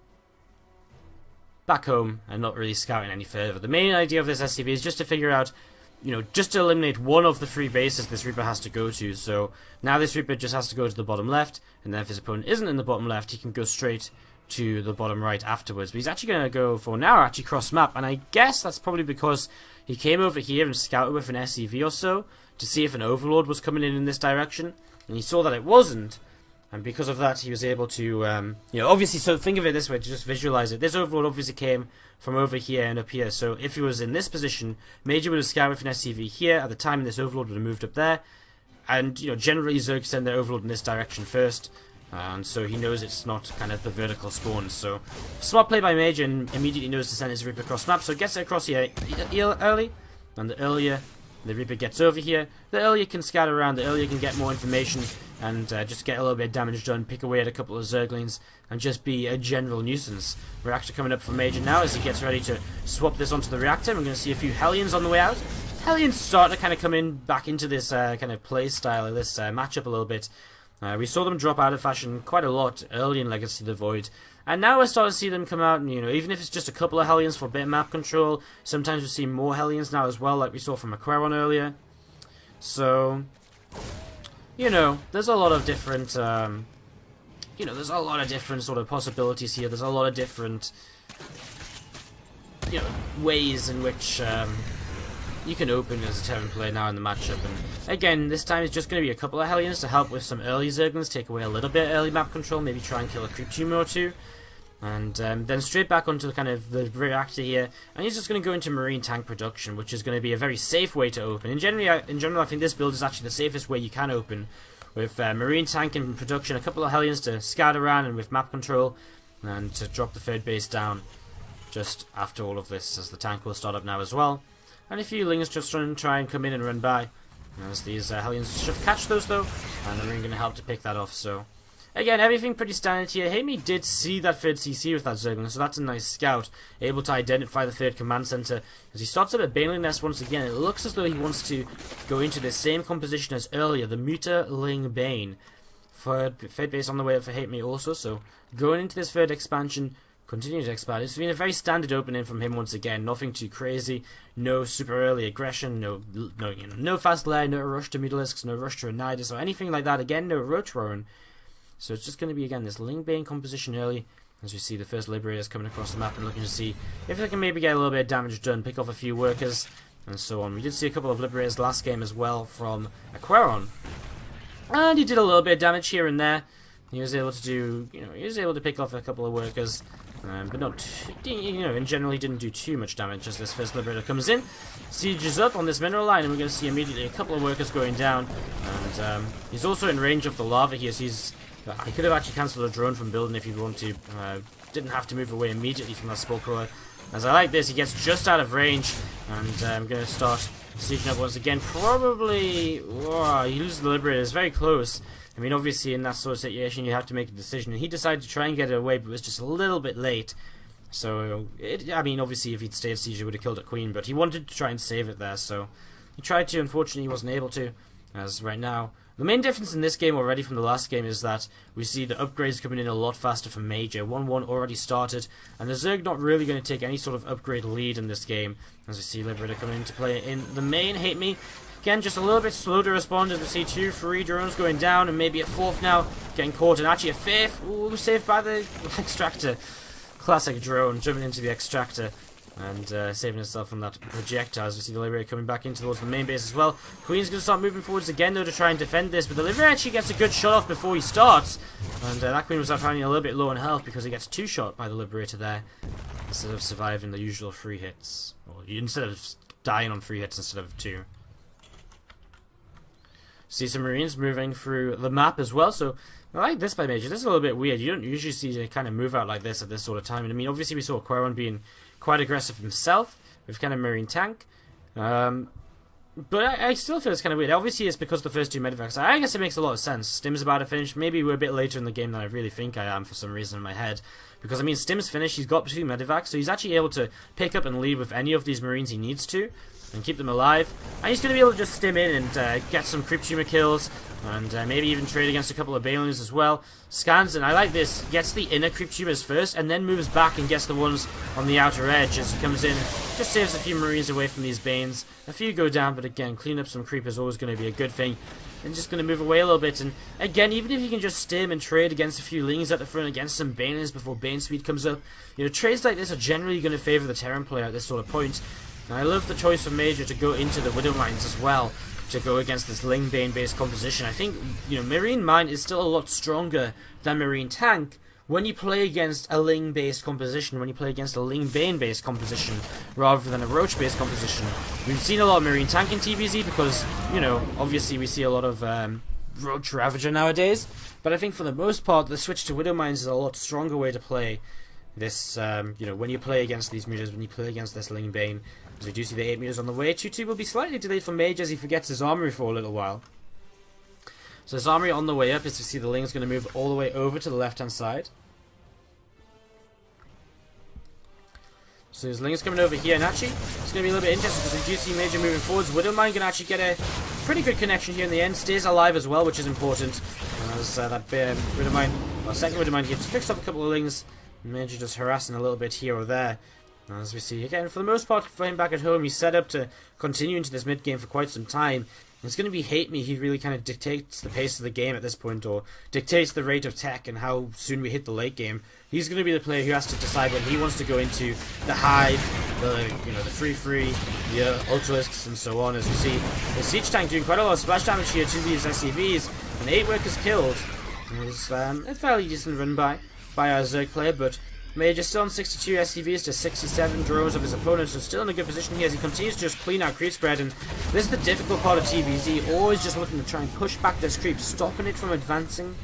back home and not really scouting any further. The main idea of this SCV is just to figure out, you know, just to eliminate one of the 3 bases this Reaper has to go to. So now this Reaper just has to go to the bottom left, and then if his opponent isn't in the bottom left, he can go straight to the bottom right afterwards. But he's actually going to go for now actually cross map, and I guess that's probably because he came over here and scouted with an SCV or so to see if an Overlord was coming in this direction, and he saw that it wasn't. And because of that, he was able to, you know, obviously, so think of it this way, to just visualize it. This Overlord obviously came from over here and up here, so if he was in this position, Major would have scouted with an SCV here at the time, and this Overlord would have moved up there. And, you know, generally Zerg send their Overlord in this direction first, and so he knows it's not kind of the vertical spawn. So, smart play by Major, and immediately knows to send his Reaper across map, so gets it across here early, and the earlier the Reaper gets over here, the earlier can scatter around, the earlier can get more information, and just get a little bit of damage done, pick away at a couple of Zerglings, and just be a general nuisance. Reactor coming up from Major now as he gets ready to swap this onto the Reactor. We're going to see a few Hellions on the way out. Hellions starting to kind of come in back into this kind of play style, this matchup a little bit. We saw them drop out of fashion quite a lot early in Legacy of the Void, and now we're starting to see them come out, and, you know, even if it's just a couple of Hellions for a bit of map control, sometimes we see more Hellions now as well, like we saw from Aquaron earlier. So, you know, there's a lot of different, you know, there's a lot of different sort of possibilities here. There's a lot of different, you know, ways in which you can open as a Terran player now in the matchup. And again, this time it's just going to be a couple of Hellions to help with some early Zerglings, take away a little bit of early map control, maybe try and kill a creep tumor or two. And then straight back onto kind of the Reactor here, and he's just going to go into Marine Tank production, which is going to be a very safe way to open. In general, I think this build is actually the safest way you can open, with Marine Tank in production, a couple of Hellions to scout around, and with map control, and to drop the 3rd base down just after all of this, as the tank will start up now as well. And a few Lings just try and come in and run by, as these Hellions should catch those though, and the Marine going to help to pick that off. So again, everything pretty standard here. Hamey did see that 3rd CC with that Zergling, so that's a nice scout. Able to identify the 3rd command center. As he starts up at Baneling Nest once again, it looks as though he wants to go into the same composition as earlier, the Muta-Ling Bane. 3rd base on the way up for Hamey also, so going into this 3rd expansion, continue to expand. It's been a very standard opening from him once again. Nothing too crazy. No super early aggression. No fast lair. No rush to Mutalisks. No rush to a Nidus or anything like that. Again, no Roach Warren. So it's just going to be, again, this Lingbane composition early, as we see the first Liberators coming across the map and looking to see if they can maybe get a little bit of damage done, pick off a few workers, and so on. We did see a couple of Liberators last game as well from Aquaron, and he did a little bit of damage here and there. He was able to do, you know, he was able to pick off a couple of workers, but not, you know, in general he didn't do too much damage as this first Liberator comes in, sieges up on this mineral line, and we're going to see immediately a couple of workers going down, and he's also in range of the lava here, so he could have actually cancelled a drone from building if he wanted to. Didn't have to move away immediately from that Spellcrawler. As I like this, he gets just out of range, and I'm going to start sieging up once again. Probably, whoa, he loses the Liberator. It's very close. I mean, obviously, in that sort of situation, you have to make a decision. And he decided to try and get it away, but it was just a little bit late. So, I mean, obviously, if he'd stayed siege, he would have killed a Queen, but he wanted to try and save it there. So, he tried to. Unfortunately, he wasn't able to, as right now. The main difference in this game already from the last game is that we see the upgrades coming in a lot faster for Major. 1-1 already started, and the Zerg not really going to take any sort of upgrade lead in this game. As we see Liberator coming into play in the main. Hate Me. Again, just a little bit slow to respond as we see 2, 3 drones going down, and maybe a 4th now getting caught, and actually a 5th. Ooh, saved by the Extractor. Classic drone jumping into the Extractor and saving herself from that projectile. As we see the Liberator coming back in towards the main base as well. Queen's going to start moving forwards again though to try and defend this, but the Liberator actually gets a good shot off before he starts, and that Queen was finding a little bit low on health because he gets 2 shot by the Liberator there instead of surviving the usual 3 hits, or instead of dying on 3 hits instead of 2. See some Marines moving through the map as well, so I like this by Major. This is a little bit weird. You don't usually see a kind of move out like this at this sort of time. And I mean, obviously we saw Aquaron being quite aggressive himself with kind of Marine Tank. But I still feel it's kind of weird. Obviously it's because the first 2 medevacs. I guess it makes a lot of sense. Stim's about to finish. Maybe we're a bit later in the game than I really think I am for some reason in my head. Because I mean, Stim's finished. He's got 2 medevacs, so he's actually able to pick up and leave with any of these Marines he needs to. and keep them alive. And he's going to be able to just stim in and get some creep tumor kills, and maybe even trade against a couple of Banelings as well. Scans, and I like this, gets the inner creep tumors first, and then moves back and gets the ones on the outer edge as he comes in. Just saves a few Marines away from these Banes. A few go down, but again, clean up some creep is always going to be a good thing. And just going to move away a little bit, and again, even if you can just stim and trade against a few Lings at the front, against some Baners before Bane speed comes up, you know, trades like this are generally going to favour the Terran player at this sort of point. And I love the choice for Major to go into the Widow Mines as well, to go against this Ling Bane based composition. I think, you know, Marine Mine is still a lot stronger than Marine Tank when you play against a Ling based composition, when you play against a Ling Bane based composition, rather than a Roach based composition. We've seen a lot of Marine Tank in TVZ because, you know, obviously we see a lot of Roach Ravager nowadays, but I think for the most part the switch to Widow Mines is a lot stronger way to play this, you know, when you play against these meters, when you play against this Ling Bane. As we do see the 8 meters on the way, 2-2 will be slightly delayed for Mage as he forgets his armory for a little while. So his armory on the way up is to see the Ling's going to move all the way over to the left hand side. So his Ling's coming over here, and actually it's going to be a little bit interesting because we do see Major moving forwards. Widowmine can actually get a pretty good connection here in the end, stays alive as well, which is important. As that Widowmine, well, second Widowmine here just picks up a couple of Lings, and Major just harassing a little bit here or there. As we see, again, for the most part, for him back at home, he's set up to continue into this mid-game for quite some time. It's going to be Hate Me who really kind of dictates the pace of the game at this point, or dictates the rate of tech and how soon we hit the late game. He's going to be the player who has to decide when he wants to go into the Hive, the free, the Ultralisks, and so on. As we see, the Siege Tank doing quite a lot of splash damage here to these SCVs, and 8 workers killed. It was a fairly decent run by our Zerg player, but Major still on 62 SCVs to 67 drones of his opponent, so still in a good position here as he continues to just clean out creep spread. And this is the difficult part of TVZ, always just looking to try and push back this creep, stopping it from advancing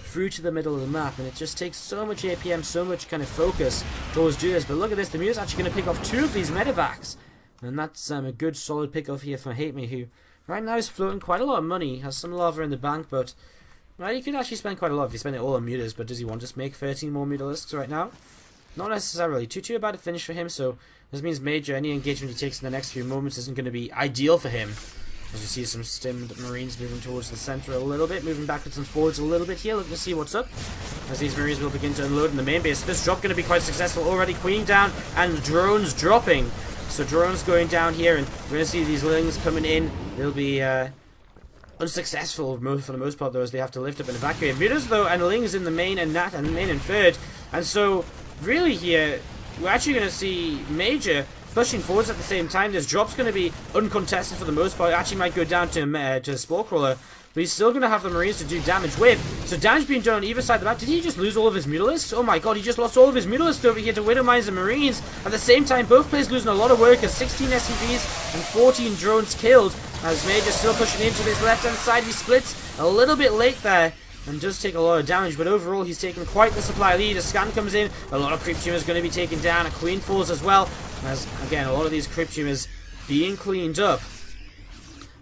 through to the middle of the map, and it just takes so much APM, so much kind of focus to always do this. But look at this, the Mute's actually going to pick off 2 of these medevacs, and that's a good solid pick off here from Hate Me, who right now is floating quite a lot of money, has some lava in the bank, but well, you could actually spend quite a lot if you spend it all on Mutas. But does he want to just make 13 more Mutalisks right now? Not necessarily. 2-2 about to finish for him, so this means Major, any engagement he takes in the next few moments isn't going to be ideal for him. As you see some stimmed Marines moving towards the center a little bit, moving backwards and forwards a little bit here, looking to see what's up. As these Marines will begin to unload in the main base. This drop going to be quite successful already, queening down, and drones dropping. So drones going down here, and we're going to see these Lings coming in. They'll be unsuccessful for the most part, though, as they have to lift up and evacuate. Mutas, though, and Lings in the main and Nat and main and third, and so really here, we're actually going to see Major pushing forwards at the same time. This drop's going to be uncontested for the most part. It actually might go down to the Spore Crawler, but he's still going to have the Marines to do damage with. So damage being done on either side of the map. Did he just lose all of his Mutalisks? Oh my god, he just lost all of his Mutalisks over here to Widow Mines and Marines. At the same time, both players losing a lot of workers. 16 SCVs and 14 drones killed. As Major still pushing into this left-hand side. He splits a little bit late there and does take a lot of damage, but overall he's taken quite the supply lead. A scan comes in, a lot of creep tumors going to be taken down, a queen falls as well, as again a lot of these creep tumors being cleaned up.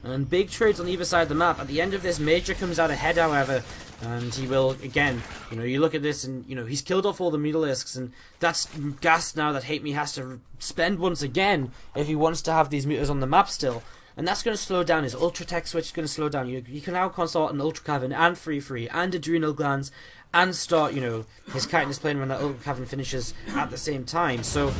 And big trades on either side of the map. At the end of this, Major comes out ahead, however, and he will, again, you know, you look at this and, you know, he's killed off all the Mutalisks, and that's gas now that Hate Me has to spend once again if he wants to have these Mutas on the map still. And that's going to slow down his Ultra Tech switch, is going to slow down. You can now consult an Ultra Cavern and Free and Adrenal Glands and start, you know, his Chitinous Plane when that Ultra Cavern finishes at the same time. So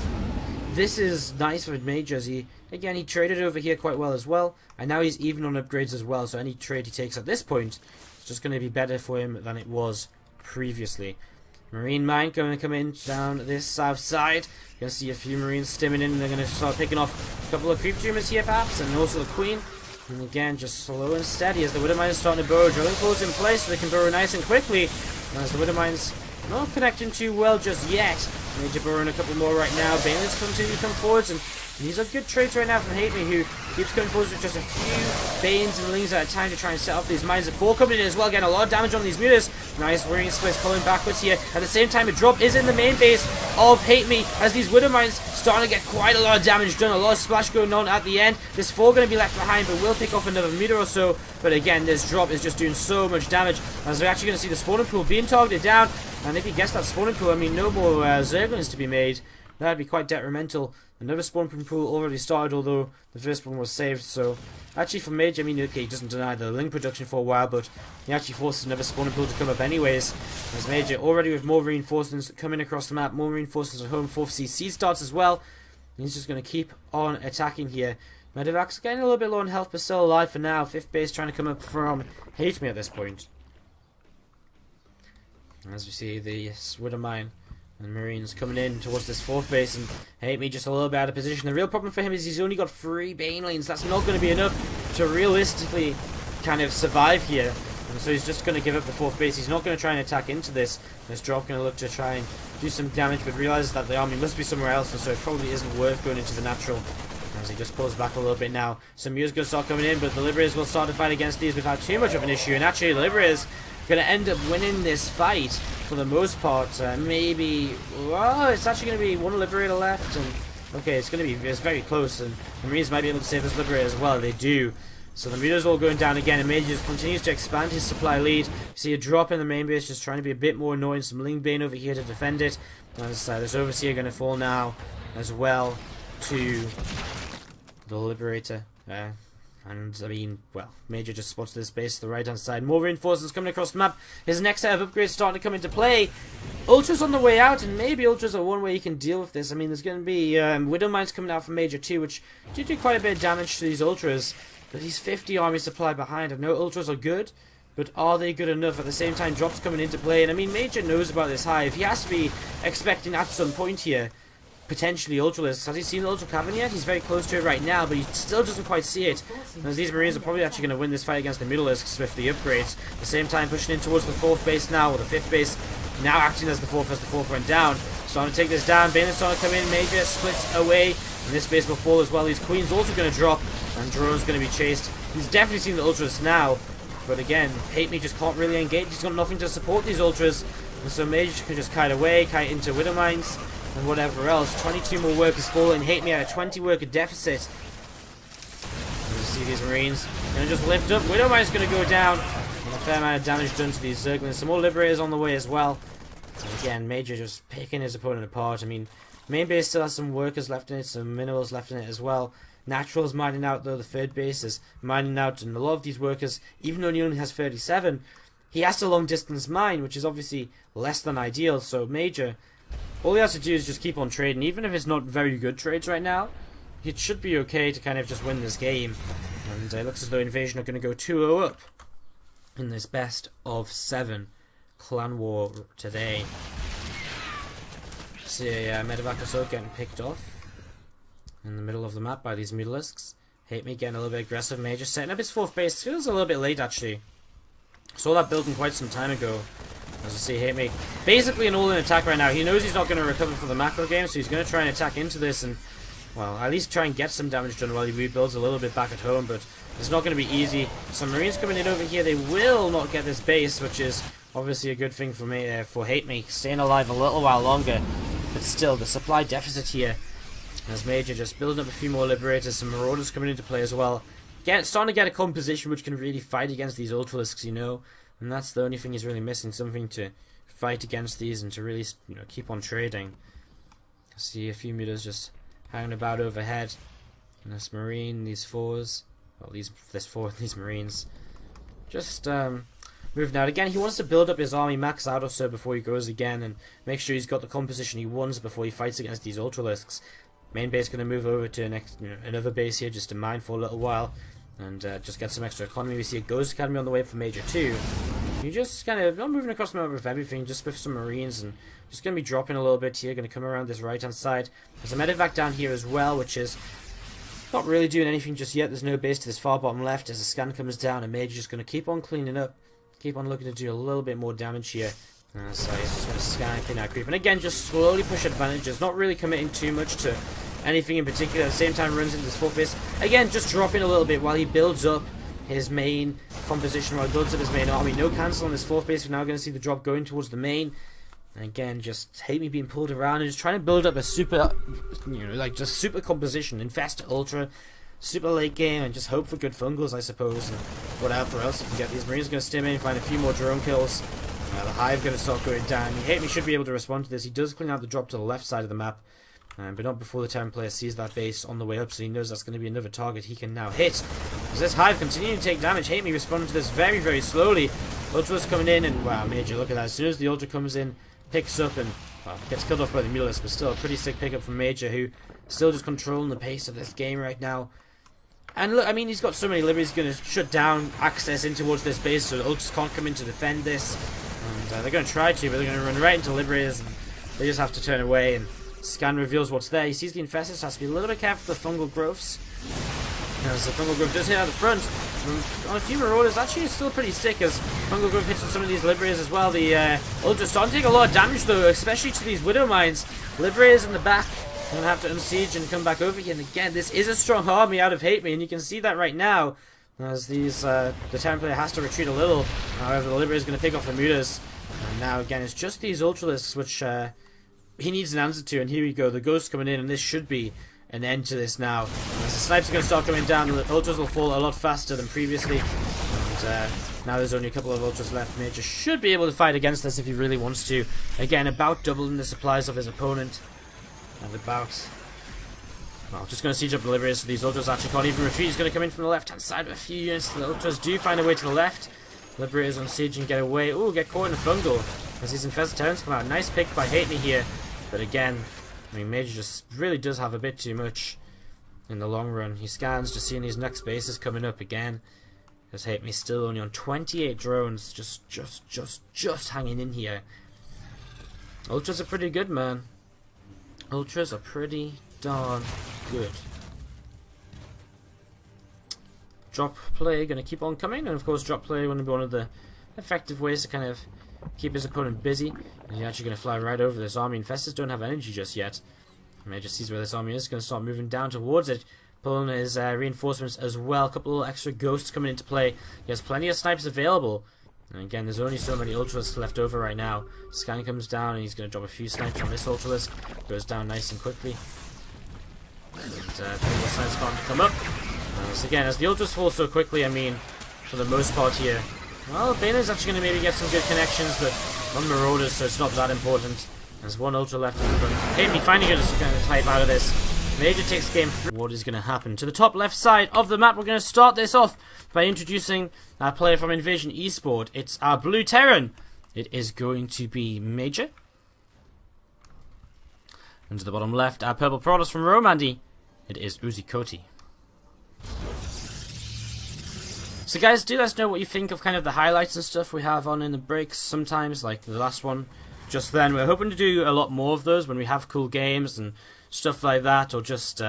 this is nice for Major as he traded over here quite well as well. And now he's even on upgrades as well, so any trade he takes at this point is just going to be better for him than it was previously. Marine Mine going to come in down this south side. Going to see a few Marines stimming in. They're going to start picking off a couple of creep tumors here perhaps, and also the Queen. And again, just slow and steady as the Widow Mine is starting to burrow. Drilling poles in place so they can burrow nice and quickly. As the Widow Mine's not connecting too well just yet. Major burrowing a couple more right now. Banelings continue to come forwards, and these are good trades right now from Hate Me, who keeps coming forwards with just a few Banes and Lings at a time to try and set off these mines. The 4 coming in as well, getting a lot of damage on these Mutas. Nice Marine splits pulling backwards here. At the same time, a drop is in the main base of Hate Me, as these Widow Mines starting to get quite a lot of damage done. A lot of splash going on at the end. This 4 going to be left behind, but will pick off another Muta or so. But again, this drop is just doing so much damage, as we're actually going to see the spawning pool being targeted down. And if he gets that spawning pool, I mean, no more Zerglings to be made. That'd be quite detrimental Another spawn pool already started, although the first one was saved. So actually for Major, I mean, okay, he doesn't deny the link production for a while, but he actually forces another spawn pool to come up anyways. As Major already with more reinforcements coming across the map, more reinforcements at home, 4th CC starts as well. He's just going to keep on attacking here. Medevac's getting a little bit low on health, but still alive for now. 5th base trying to come up from Hate Me at this point. As we see the Widow Mine and Marines coming in towards this 4th base, and Hate Me just a little bit out of position. The real problem for him is he's only got 3 Bane lanes. That's not going to be enough to realistically kind of survive here. And so he's just going to give up the 4th base. He's not going to try and attack into this. This drop going to look to try and do some damage, but realizes that the army must be somewhere else, and so it probably isn't worth going into the natural. As he just pulls back a little bit now. Some Mu's going to start coming in, but the Liberators will start to fight against these without too much of an issue. And actually, the Liberators going to end up winning this fight for the most part. Maybe, well, it's actually going to be 1 Liberator left, and okay, it's very close, and the Marines might be able to save this Liberator as well. They do. So the Mutas all going down again, and Major just continues to expand his supply lead. You see a drop in the main base, just trying to be a bit more annoying. Some Ling Bane over here to defend it. As this Overseer going to fall now as well to the Liberator. And, I mean, well, Major just spots this base to the right-hand side. More reinforcements coming across the map. His next set of upgrades starting to come into play. Ultra's on the way out, and maybe Ultras are one way you can deal with this. I mean, there's going to be Widow Mines coming out from Major too, which do quite a bit of damage to these Ultras. But he's 50 army supply behind. I know Ultras are good, but are they good enough? At the same time, drops coming into play. And, I mean, Major knows about this hive. He has to be expecting at some point here potentially Ultralisks. Has he seen the Ultra Cavern yet? He's very close to it right now, but he still doesn't quite see it. As these Marines are probably actually going to win this fight against the Mutalisks with the upgrades. At the same time, pushing in towards the 4th base now, or the 5th base, now acting as the 4th as the 4th went down. Starting to take this down. Bane's starting to come in. Major splits away, and this base will fall as well. These Queens also going to drop, and Drone's going to be chased. He's definitely seen the Ultras now, but again, Hate Me just can't really engage. He's got nothing to support these Ultras, and so Major can just kite away, kite into Widow Mines, and whatever else. 22 more workers falling. Hate Me at a 20 worker deficit. And you see these Marines going to just lift up. Widow Mine's going to go down. And a fair amount of damage done to these Zerglings. Some more Liberators on the way as well. And again, Major just picking his opponent apart. I mean, main base still has some workers left in it, some minerals left in it as well. Natural's mining out though. The 3rd base is mining out, and a lot of these workers, even though he only has 37, he has to long distance mine, which is obviously less than ideal. So Major, all he has to do is just keep on trading. Even if it's not very good trades right now, it should be okay to kind of just win this game. And it looks as though Invasion are going to go 2-0 up in this best of 7 clan war today. See Medevac also getting picked off in the middle of the map by these Mutalisks. Hate Me getting a little bit aggressive. Major setting up his 4th base. Feels a little bit late actually. Saw that building quite some time ago. As you see, Hate Me basically an all-in attack right now. He knows he's not going to recover for the macro game, so he's going to try and attack into this and, well, at least try and get some damage done while he rebuilds a little bit back at home, but it's not going to be easy. Some Marines coming in over here. They will not get this base, which is obviously a good thing for me, for Hate Me, staying alive a little while longer, but still, the supply deficit here. As Major just building up a few more Liberators, some Marauders coming into play as well. Starting to get a composition which can really fight against these Ultralisks, you know. And that's the only thing he's really missing, something to fight against these and to really, you know, keep on trading. I see a few Mutas just hanging about overhead. And this Marine, these 4s, well, these Marines, just moving out. Again, he wants to build up his army max out or so before he goes again and make sure he's got the composition he wants before he fights against these Ultralisks. Main base going to move over to another base here just to mine for a little while. And just get some extra economy. We see a Ghost Academy on the way for Major 2. You just kind of not moving across the map with everything, just with some Marines, and just going to be dropping a little bit here. Going to come around this right-hand side. There's a medevac down here as well, which is not really doing anything just yet. There's no base to this far bottom left as the scan comes down, and Major just going to keep on cleaning up, keep on looking to do a little bit more damage here. So he's just going to scan, clean out, creep, and again, just slowly push advantages, not really committing too much to anything in particular. At the same time, runs into this 4th base. Again, just dropping a little bit while he builds up his main composition, while he builds up his main army. No cancel on this 4th base. We're now going to see the drop going towards the main. And again, just Hate Me being pulled around and just trying to build up a super, like just super composition. Infest Ultra, super late game, and just hope for good fungals, I suppose. And whatever else you can get. These Marines are going to stim in, find a few more drone kills. The Hive going to start going down. Hate Me should be able to respond to this. He does clean out the drop to the left side of the map. But not before the Terran player sees that base on the way up, so he knows that's going to be another target he can now hit. As this Hive continuing to take damage, Hate Me responding to this very, very slowly. Ultra's coming in, and wow, Major, look at that. As soon as the Ultra comes in, picks up and well, gets killed off by the Mulus, but still a pretty sick pickup from Major, who still just controlling the pace of this game right now. And look, I mean, he's got so many Libera's going to shut down access in towards this base, so the Ultras can't come in to defend this. And they're going to try to, but they're going to run right into Libera's, and they just have to turn away. And Scan reveals what's there. He sees the Infestus, has to be a little bit careful with the fungal growths. As the fungal growth does hit out the front. On a few Marauders, actually, it's still pretty sick as fungal growth hits on some of these Liberators as well. The Ultras starting to take a lot of damage though, especially to these Widow Mines. Liberators in the back going to have to unsiege and come back over here. And again, this is a strong army out of Hate Me, and you can see that right now as these the Terran player has to retreat a little. However, the Liberator is going to pick off the Mutas. And now again, it's just these Ultralisks which he needs an answer to, and here we go, the Ghost coming in, and this should be an end to this now. As the snipes are going to start coming down, the Ultras will fall a lot faster than previously, and now there's only a couple of Ultras left. Major should be able to fight against this if he really wants to. Again, about doubling the supplies of his opponent, and about, well, just going to siege up the Liberators, so these Ultras actually can't even retreat. He's going to come in from the left hand side with a few units. The Ultras do find a way to the left. Liberators on siege and get away. Ooh, get caught in the fungal as these Infested Terrans come out. Nice pick by Hate Me here. But again, I mean, Major just really does have a bit too much in the long run. He scans, just seeing these next bases coming up again. Because Hate Me still only on 28 drones, just hanging in here. Ultras are pretty good, man. Ultras are pretty darn good. Drop play going to keep on coming, and of course drop play going to be one of the effective ways to kind of keep his opponent busy. And he's actually going to fly right over this army. Infestors don't have energy just yet. Major sees where this army is, going to start moving down towards it, pulling his reinforcements as well. A couple of extra ghosts coming into play. He has plenty of snipes available. And again, there's only so many Ultralisks left over right now. Scan comes down, and he's going to drop a few snipes on this Ultralisk. Goes down nice and quickly. And a few more snipes starting to come up. So again, as the Ultras fall so quickly, I mean, for the most part here, well, Bane's actually going to maybe get some good connections, but on Marauders, so it's not that important. There's one Ultra left in front. Hate Me finally going to type out of this. Major takes game 3. What is going to happen? To the top left side of the map, we're going to start this off by introducing our player from Invasion eSport. It's our Blue Terran. It is going to be Major. And to the bottom left, our Purple Protoss from Romandy. It is Uzikoti. So guys, do let us know what you think of kind of the highlights and stuff we have on in the breaks sometimes, like the last one just then. We're hoping to do a lot more of those when we have cool games and stuff like that, or just,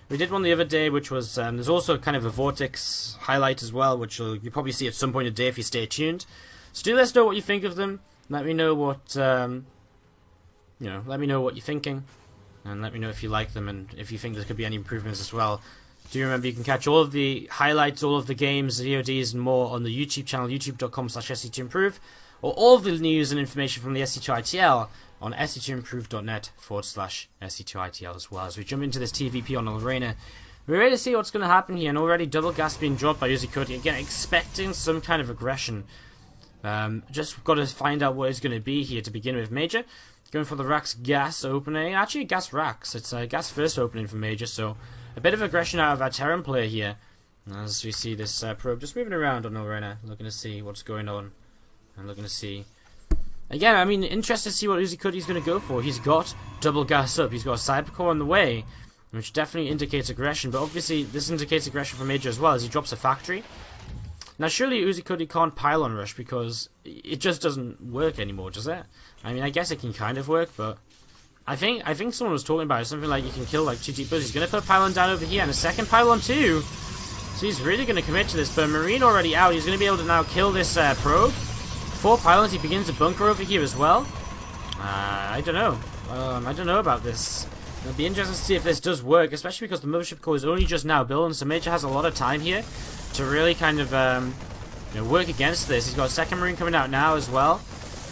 we did one the other day which was, there's also kind of a Vortex highlight as well, which you'll probably see at some point in the day if you stay tuned. So do let us know what you think of them, let me know what, let me know what you're thinking, and let me know if you like them and if you think there could be any improvements as well. Do remember you can catch all of the highlights, all of the games, VODs and more on the YouTube channel, youtube.com/SC2Improve, or all of the news and information from the SC2ITL on SC2Improve.net/SC2ITL as well. As we jump into this TVP on Lorena, we're ready to see what's going to happen here, and already double gas being dropped by Uzikoti. Again, expecting some kind of aggression. Just got to find out what it's going to be here to begin with. Major going for the Rax gas opening. Actually, gas Rax. It's a gas first opening for Major, so a bit of aggression out of our Terran player here. As we see this probe just moving around on Lorena, looking to see what's going on. And looking to see... Again, I mean, interested to see what Uzikoti's going to go for. He's got double gas up. He's got a Cybercore on the way, which definitely indicates aggression. But obviously, this indicates aggression from Major as well, as he drops a factory. Now, surely Uzikoti can't pylon rush, because it just doesn't work anymore, does it? I mean, I guess it can kind of work, but I think someone was talking about it, something like you can kill like 2 deep buzz. He's going to put a pylon down over here, and a second pylon too. So he's really going to commit to this, but Marine already out. He's going to be able to now kill this probe. 4 pylons, he begins a bunker over here as well. I don't know. I don't know about this. It'll be interesting to see if this does work, especially because the mothership core is only just now building, so Major has a lot of time here to really kind of work against this. He's got a second Marine coming out now as well.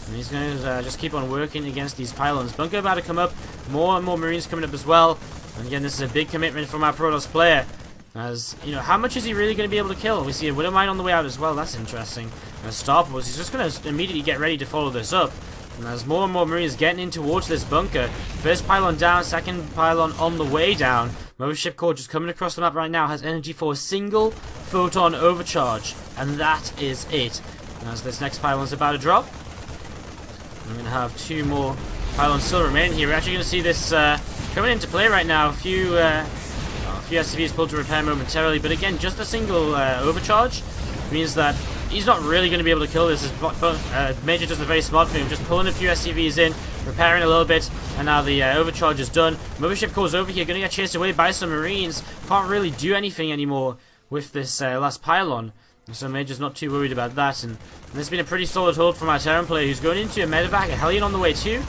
And he's going to just keep on working against these pylons. Bunker about to come up. More and more Marines coming up as well. And again, this is a big commitment from our Protoss player. As, how much is he really going to be able to kill? We see a Widow Mine on the way out as well. That's interesting. And Star Wars, he's just going to immediately get ready to follow this up. And there's more and more Marines getting in towards this bunker. First pylon down, second pylon on the way down. Mothership Core just coming across the map right now has energy for a single photon overcharge. And that is it. And as this next pylon's about to drop, I'm going to have 2 more pylons still remain here. We're actually going to see this coming into play right now. A few SCVs pulled to repair momentarily, but again, just a single overcharge means that he's not really going to be able to kill this. Major does a very smart thing, just pulling a few SCVs in, repairing a little bit, and now the overcharge is done. Mothership Core's over here, going to get chased away by some Marines. Can't really do anything anymore with this last pylon. So Major's not too worried about that, and there's been a pretty solid hold from our Terran player who's going into a medevac, a Hellion on the way too.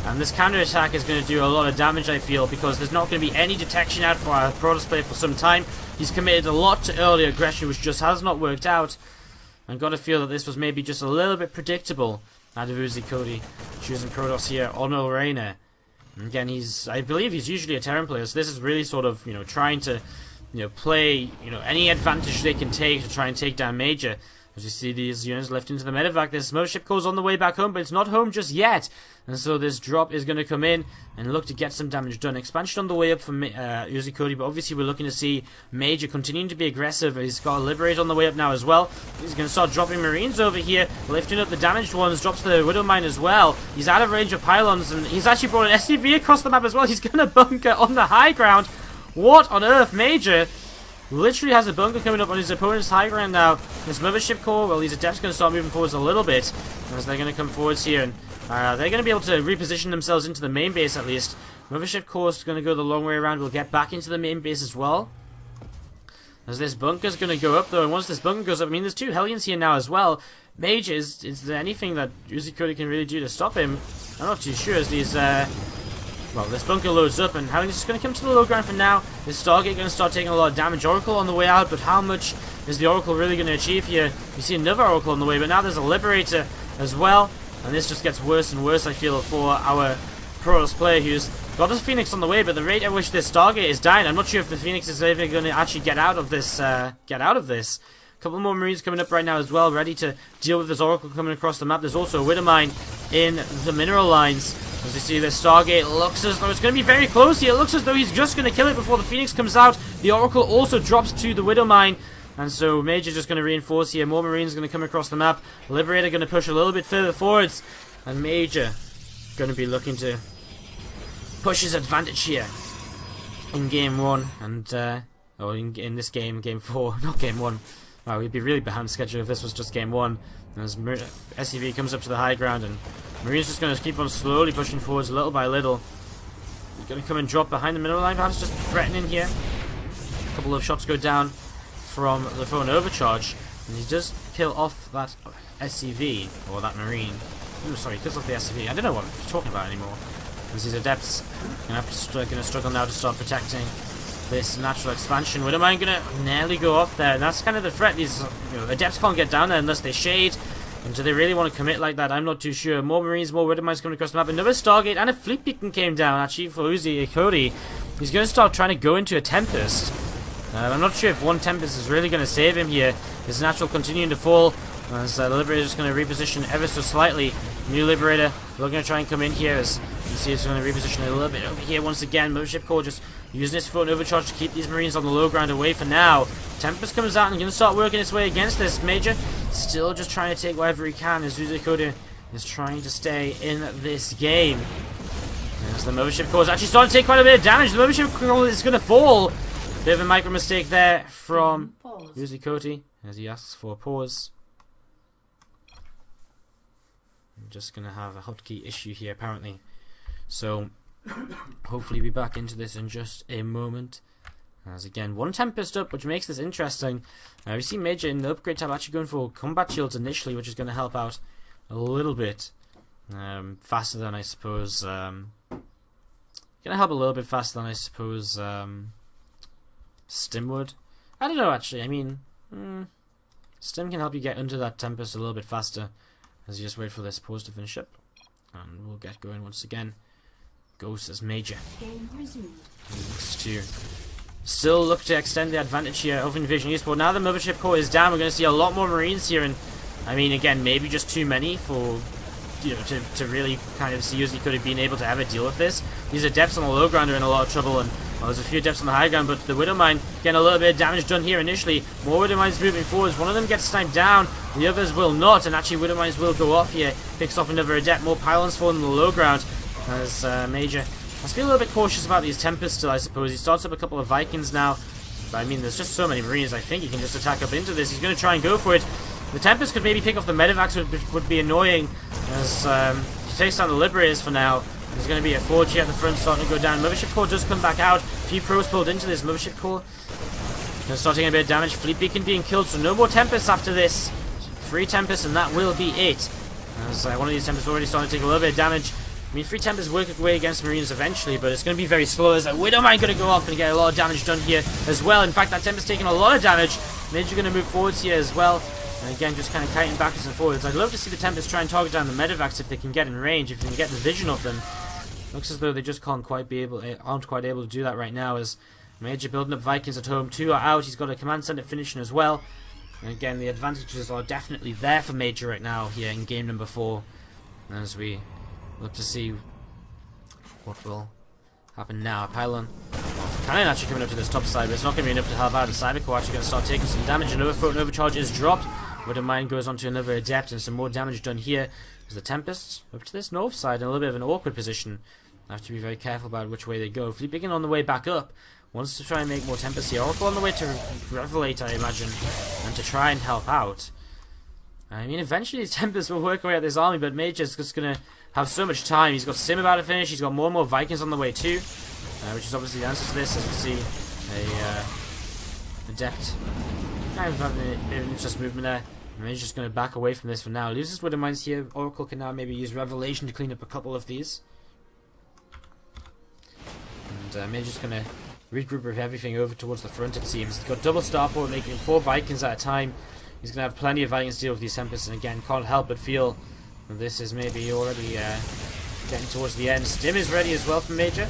And this counter-attack is going to do a lot of damage, I feel, because there's not going to be any detection out for our Protoss player for some time. He's committed a lot to early aggression, which just has not worked out. I've got to feel that this was maybe just a little bit predictable out of Uzi Cody choosing Protoss here on Lorena. And again, I believe he's usually a Terran player, so this is really sort of, trying to, play, any advantage they can take to try and take down Major. As you see these units left into the medevac, this Mothership goes on the way back home, but it's not home just yet. And so this drop is going to come in and look to get some damage done. Expansion on the way up from Uzi Cody, but obviously we're looking to see Major continuing to be aggressive. He's got a Liberate on the way up now as well. He's going to start dropping Marines over here, lifting up the damaged ones, drops the Widow Mine as well. He's out of range of pylons, and he's actually brought an SCV across the map as well. He's going to bunker on the high ground. What on earth, Major? Literally has a bunker coming up on his opponent's high ground now. This Mothership Core, well, these Adepts going to start moving forwards a little bit as they're going to come forwards here, and they're going to be able to reposition themselves into the main base at least. Mothership Core is going to go the long way around. We'll get back into the main base as well. As this bunker's going to go up though, and once this bunker goes up, I mean, there's 2 Hellions here now as well. Mage, is there anything that Uzi Cody can really do to stop him? I'm not too sure as these, well, this bunker loads up, and Hellions just going to come to the low ground for now. This Stargate going to start taking a lot of damage. Oracle on the way out, but how much is the Oracle really going to achieve here? You see another Oracle on the way, but now there's a Liberator as well. And this just gets worse and worse, I feel, for our Protoss player who's got a Phoenix on the way, but the rate at which this Stargate is dying, I'm not sure if the Phoenix is ever going to actually get out of this. A couple more Marines coming up right now as well, ready to deal with this Oracle coming across the map. There's also a Widow Mine in the mineral lines. As you see, this Stargate looks as though it's going to be very close here. It looks as though he's just going to kill it before the Phoenix comes out. The Oracle also drops to the Widow Mine. And so Major just going to reinforce here. More Marines going to come across the map. Liberator going to push a little bit further forwards. And Major going to be looking to push his advantage here in Game 1. And, in this game, Game 4, not Game 1. Wow, we'd be really behind schedule if this was just Game 1. As SCV comes up to the high ground, and Marine's just going to keep on slowly pushing forwards little by little. He's going to come and drop behind the mineral line, perhaps just threatening here. A couple of shots go down from the phone overcharge, and he does kill off that SCV, or that Marine. Oh, sorry, he kills off the SCV. I don't know what I'm talking about anymore. As these Adepts going to struggle now to start protecting this natural expansion. Widow Mine going to nearly go off there, and that's kind of the threat. These Adepts can't get down there unless they shade. And do they really want to commit like that? I'm not too sure. More Marines, more Widow Mines coming across the map. Another Stargate and a Fleet Beacon came down actually for Uzi Cody. He's going to start trying to go into a Tempest. I'm not sure if one Tempest is really going to save him here. His natural continuing to fall. As the Liberator is going to reposition ever so slightly. New Liberator, we're going to try and come in here as you see it's going to reposition a little bit over here once again. Mothership Core just using his phone overcharge to keep these Marines on the low ground away for now. Tempest comes out and going to start working its way against this Major. Still just trying to take whatever he can as Uzi Cody is trying to stay in this game. As the Mothership Core is actually starting to take quite a bit of damage. The Mothership Core is going to fall. Bit of a micro mistake there from Uzi Cody as he asks for a pause. I'm just going to have a hotkey issue here apparently. So hopefully be back into this in just a moment. As again, one Tempest up, which makes this interesting. We see Major in the upgrade tab actually going for combat shields initially, which is going to help out a little bit faster than I suppose. Going to help a little bit faster than I suppose Stim would. I don't know actually. I mean, Stim can help you get under that Tempest a little bit faster as you just wait for this pause to finish up, and we'll get going once again. Ghost as Major. Looks to still look to extend the advantage here of Invasion eSport. Now the Mothership Core is down, we're going to see a lot more Marines here, and I mean again, maybe just too many for you know, to really kind of see as he could have been able to ever deal with this. These Adepts on the low ground are in a lot of trouble, and well, there's a few Adepts on the high ground, but the Widowmine getting a little bit of damage done here initially. More Widowmines moving forwards. One of them gets sniped down, the others will not, and actually Widowmines will go off here. Picks off another Adept. More pylons falling on the low ground as Major must be a little bit cautious about these Tempests still, I suppose. He starts up a couple of Vikings now, but I mean, there's just so many Marines. I think he can just attack up into this. He's going to try and go for it. The Tempest could maybe pick off the Medivacs, which would be annoying, as he takes down the Liberators for now. There's going to be a Forge here at the front starting to go down. Mothership Core does come back out. A few pros pulled into this. Mothership Core going to start taking a bit of damage. Fleet Beacon being killed, so no more Tempests after this. 3 Tempests, and that will be it. As one of these Tempests already starting to take a little bit of damage. I mean, 3 Tempests work their way against Marines eventually, but it's going to be very slow, as a Widowmine going to go off and get a lot of damage done here as well. In fact, that Tempest taking a lot of damage. Major going to move forwards here as well. And again, just kind of kiting backwards and forwards. I'd love to see the Tempest try and target down the Medivacs if they can get in range, if they can get the vision of them. Looks as though they just aren't quite able to do that right now, as Major building up Vikings at home. 2 are out. He's got a command center finishing as well. And again, the advantages are definitely there for Major right now here in game number 4, as we look to see what will happen now. Pylon Cannon actually coming up to this top side, but it's not going to be enough to help out. The Cybercore actually going to start taking some damage, and Overthrow and Overcharge is dropped. Widowmine goes on to another Adept, and some more damage done here. As the Tempest up to this north side in a little bit of an awkward position. I have to be very careful about which way they go. Fleet Beacon on the way back up wants to try and make more Tempest here. Oracle on the way to Revelate, I imagine, and to try and help out. I mean, eventually these Tempests will work away at this army, but Major's just going to have so much time. He's got Sim about to finish. He's got more and more Vikings on the way too, which is obviously the answer to this, as we see a Adept kind of having a bit of interest movement there. Major's just going to back away from this for now. Loses Widowmines here. Oracle can now maybe use Revelation to clean up a couple of these. And Major's going to regroup with everything over towards the front, it seems. He's got double starport, making 4 Vikings at a time. He's going to have plenty of Vikings to deal with these Tempests, and again, can't help but feel that this is maybe already getting towards the end. Stim is ready as well for Major.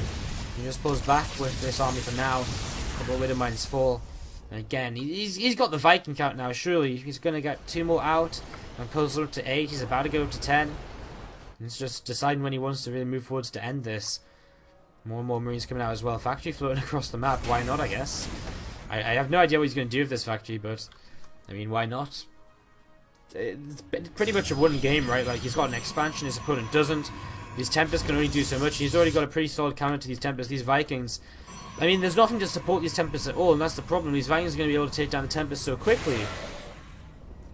He just pulls back with this army for now. A couple of Widowmines fall. And again, he's got the Viking count now, surely. He's going to get 2 more out and pulls up to 8. He's about to go up to 10. And it's just deciding when he wants to really move forwards to end this. More and more Marines coming out as well. Factory floating across the map. Why not, I guess? I have no idea what he's going to do with this factory, but I mean, why not? It's pretty much a one game, right? Like, he's got an expansion, his opponent doesn't. These Tempests can only do so much. He's already got a pretty solid counter to these Tempests. These Vikings, I mean, there's nothing to support these Tempests at all, and that's the problem. These Vikings are going to be able to take down the Tempests so quickly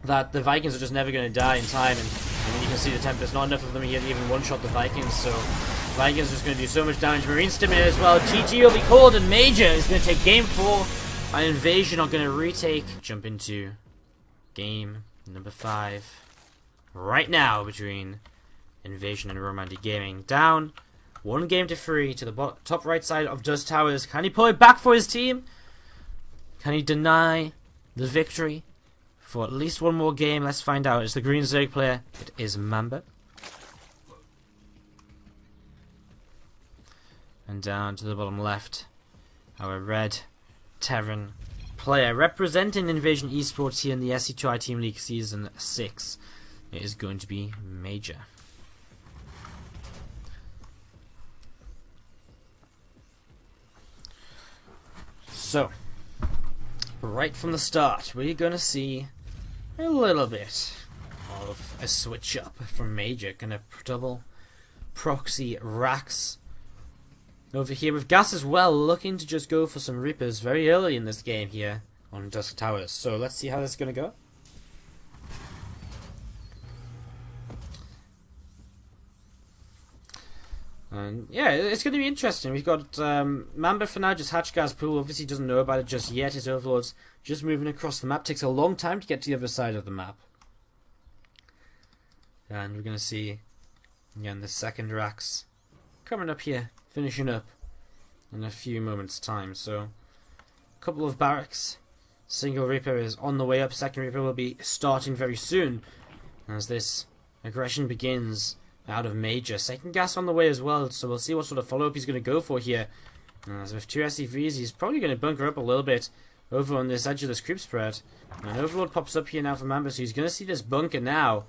that the Vikings are just never going to die in time. And you can see the Tempests, not enough of them here to even one-shot the Vikings, so Vikings are just going to do so much damage. Marine Stimulator as well. GG will be called, and Major is going to take game 4. And Invasion are going to retake. Jump into game number 5 right now between Invasion and Romandy Gaming. Down 1 game to 3 to the top right side of Dust Towers. Can he pull it back for his team? Can he deny the victory for at least 1 more game? Let's find out. It's the Green Zerg player. It is Mamba. And down to the bottom left, our red Terran player representing Invasion eSports here in the SC2ITL Team League Season 6. It is going to be Major. So, right from the start, we're going to see a little bit of a switch up from Major. Going to double proxy racks over here with Gas as well, looking to just go for some Reapers very early in this game here on Dusk Towers. So let's see how this is going to go. And yeah, it's going to be interesting. We've got Mamba for now, just hatch Gas Pool. Obviously doesn't know about it just yet. His Overlord's just moving across the map. Takes a long time to get to the other side of the map. And we're going to see, again, the second racks coming up here, finishing up in a few moments' time. So, a couple of barracks. Single Reaper is on the way up. Second Reaper will be starting very soon as this aggression begins out of Major. Second Gas on the way as well, so we'll see what sort of follow-up he's going to go for here. As with 2 SCVs, he's probably going to bunker up a little bit over on this edge of this creep spread. And Overlord pops up here now for Mamba, so he's going to see this bunker now.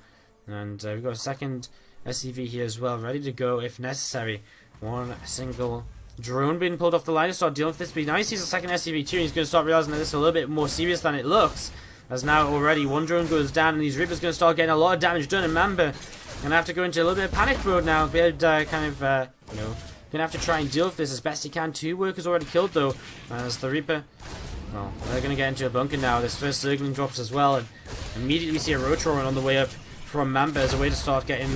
And we've got a second SCV here as well, ready to go if necessary. One single drone being pulled off the line to start dealing with this. But now he sees a second SCV too, and he's going to start realizing that this is a little bit more serious than it looks. As now already one drone goes down, and these Reapers going to start getting a lot of damage done. And Mamba going to have to go into a little bit of panic mode now. You know, going to have to try and deal with this as best he can. 2 workers already killed though, as the Reaper, well, they're going to get into a bunker now. This first Zergling drops as well, and immediately we see a Rotoran on the way up from Mamba as a way to start getting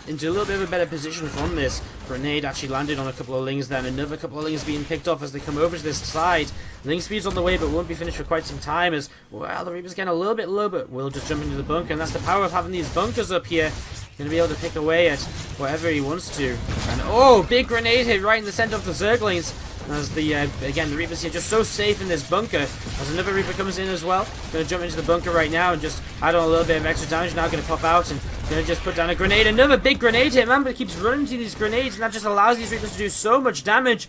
into a little bit of a better position from this. Grenade actually landed on a couple of Lings then. Another couple of Lings being picked off as they come over to this side. Ling speed's on the way but won't be finished for quite some time as, well, the Reaper's getting a little bit low, but we'll just jump into the bunker. And that's the power of having these bunkers up here. Going to be able to pick away at whatever he wants to. And oh, big grenade hit right in the center of the Zerglings. As the, again, the Reapers here just so safe in this bunker. As another Reaper comes in as well. Going to jump into the bunker right now and just add on a little bit of extra damage. Now going to pop out and going to just put down a grenade. Another big grenade hit. Mamba keeps running to these grenades, and that just allows these Reapers to do so much damage.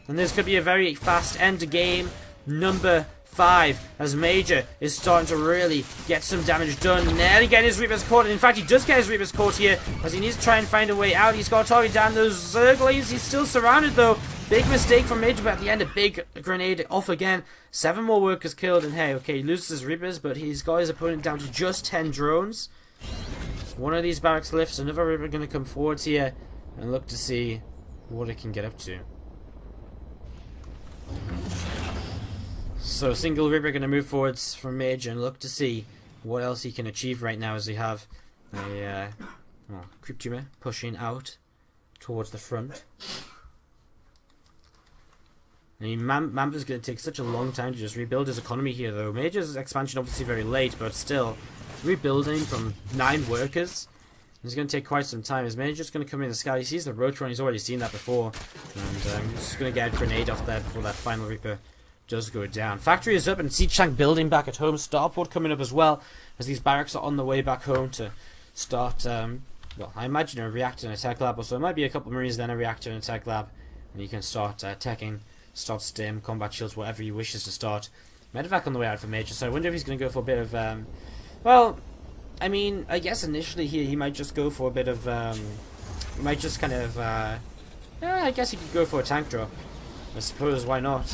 And this could be a very fast end to game number 5, as Major is starting to really get some damage done. Nearly getting his Reapers caught. In fact, he does get his Reapers caught here, as he needs to try and find a way out. He's got to target down those Zerglings. He's still surrounded though. Big mistake from Major, but at the end, a big grenade off again. 7 more workers killed, and hey, okay, he loses his Reapers, but he's got his opponent down to just 10 drones. One of these barracks lifts, another Reaper going to come forwards here and look to see what it can get up to. So, single Reaper going to move forwards from Major and look to see what else he can achieve right now, as we have a creep tumor pushing out towards the front. I mean, Mamba's going to take such a long time to just rebuild his economy here, though. Major's expansion obviously very late, but still, rebuilding from 9 workers is going to take quite some time. As Major's going to come in the scout, he sees the Rotron, he's already seen that before, and he's just going to get a grenade off there before that final Reaper does go down. Factory is up, and siege tank building back at home. Starport coming up as well, as these barracks are on the way back home to start, well, I imagine a reactor and a tech lab, or so it might be a couple of Marines, then a reactor and a tech lab, and you can start teching. Start stim, combat shields, whatever he wishes to start. Medevac on the way out for Major, so I wonder if he's going to go for a bit of, well, I mean, I guess initially here he might just go for a bit of, he might just kind of, yeah, I guess he could go for a tank drop. I suppose, why not?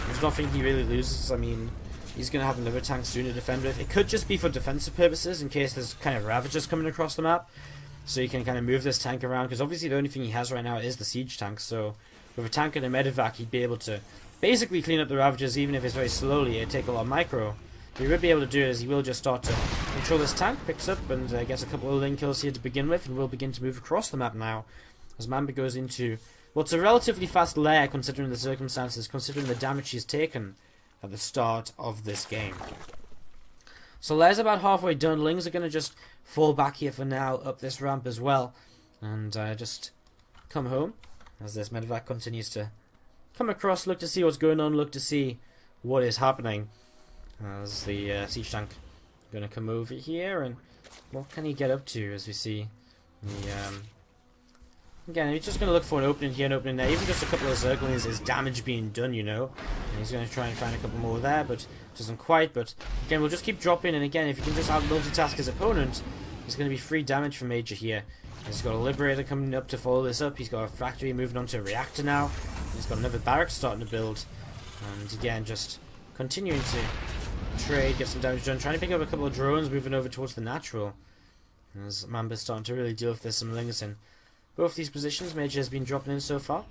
There's nothing he really loses. I mean, he's going to have another tank soon to defend with. It could just be for defensive purposes, in case there's kind of Ravagers coming across the map. So you can kind of move this tank around, because obviously the only thing he has right now is the siege tank, so with a tank and a medevac, he'd be able to basically clean up the Ravagers, even if it's very slowly. It'd take a lot of micro. But he would be able to do it, as he will just start to control this tank, picks up and gets a couple of Ling kills here to begin with, and will begin to move across the map now, as Mamba goes into, well, it's a relatively fast lair considering the circumstances, considering the damage he's taken at the start of this game. So lair's about halfway done. Lings are going to just fall back here for now, up this ramp as well, and just come home. As this medevac continues to come across, look to see what's going on, look to see what is happening. As the siege tank going to come over here, and what can he get up to? As we see the again, he's just going to look for an opening here, an opening there. Even just a couple of Zerglings is damage being done, you know. And he's going to try and find a couple more there, but doesn't quite. But again, we'll just keep dropping, and again, if he can just out multitask his opponent, there's going to be free damage from Major here. He's got a Liberator coming up to follow this up. He's got a Factory moving on to a Reactor now. He's got another Barracks starting to build. And again, just continuing to trade, get some damage done. Trying to pick up a couple of drones, moving over towards the Natural. As Mamba's starting to really deal with this. Some Lings in both these positions. Major has been dropping in so far.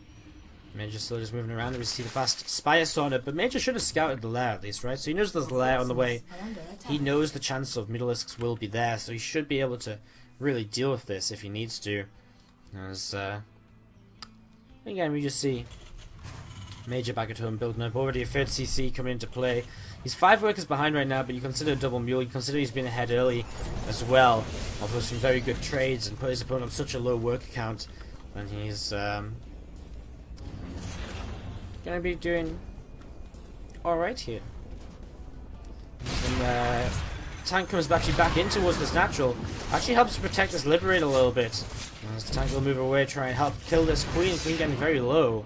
Major's still just moving around, and we see the fast Spire starting up. But Major should have scouted the lair at least, right? So he knows there's a lair on the way. He knows the chance of Middleisks will be there, so he should be able to really deal with this if he needs to. As again, we just see Major back at home building up. Already a third CC coming into play. He's 5 workers behind right now, but you consider a double mule. You consider he's been ahead early as well. Offers some very good trades and put his opponent on such a low worker count. And he's going to be doing alright here. And tank comes actually back in towards this Natural. Actually helps to protect this Liberator a little bit. As the tank will move away, try and help kill this Queen. Queen getting very low.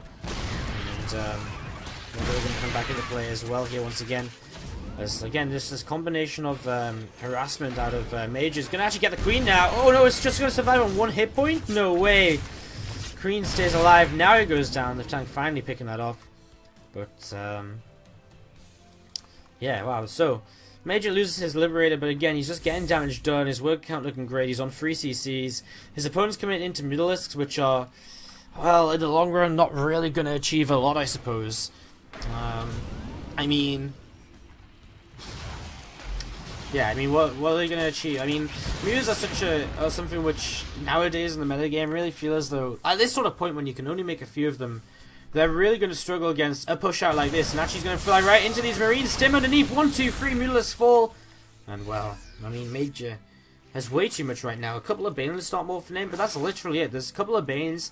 And we're going to come back into play as well here once again. As again, this combination of harassment out of Mage is going to actually get the Queen now. Oh no, it's just going to survive on 1 hit point? No way. Queen stays alive. Now he goes down. The tank finally picking that off. But, yeah, wow. So, Major loses his Liberator, but again, he's just getting damage done. His word count looking great. He's on 3 CCs. His opponent's coming into Mutalisks, which are, well, in the long run, not really going to achieve a lot, I suppose. I mean... Yeah, I mean, what are they going to achieve? I mean, Muse are such something which nowadays in the metagame really feel as though, at this sort of point when you can only make a few of them, they're really going to struggle against a push out like this. And actually he's going to fly right into these Marines. Stim underneath, 1, 2, 3, Mutalisks fall. And well, I mean, Major has way too much right now. A couple of Banelings start morphing in, but that's literally it. There's a couple of Banes,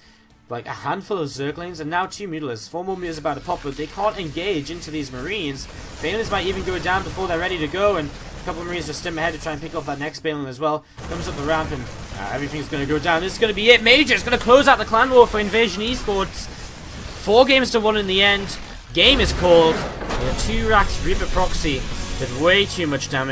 like a handful of Zerglings, and now 2 Mutalisks. 4 more Mutalisks about to pop, but they can't engage into these Marines. Banelings might even go down before they're ready to go, and a couple of Marines just stim ahead to try and pick off that next Baneling as well. Comes up the ramp, and everything's going to go down. This is going to be it. Major is going to close out the clan war for Invasion Esports. 4 games to 1 in the end. Game is called. A 2 racks Reaper Proxy with way too much damage.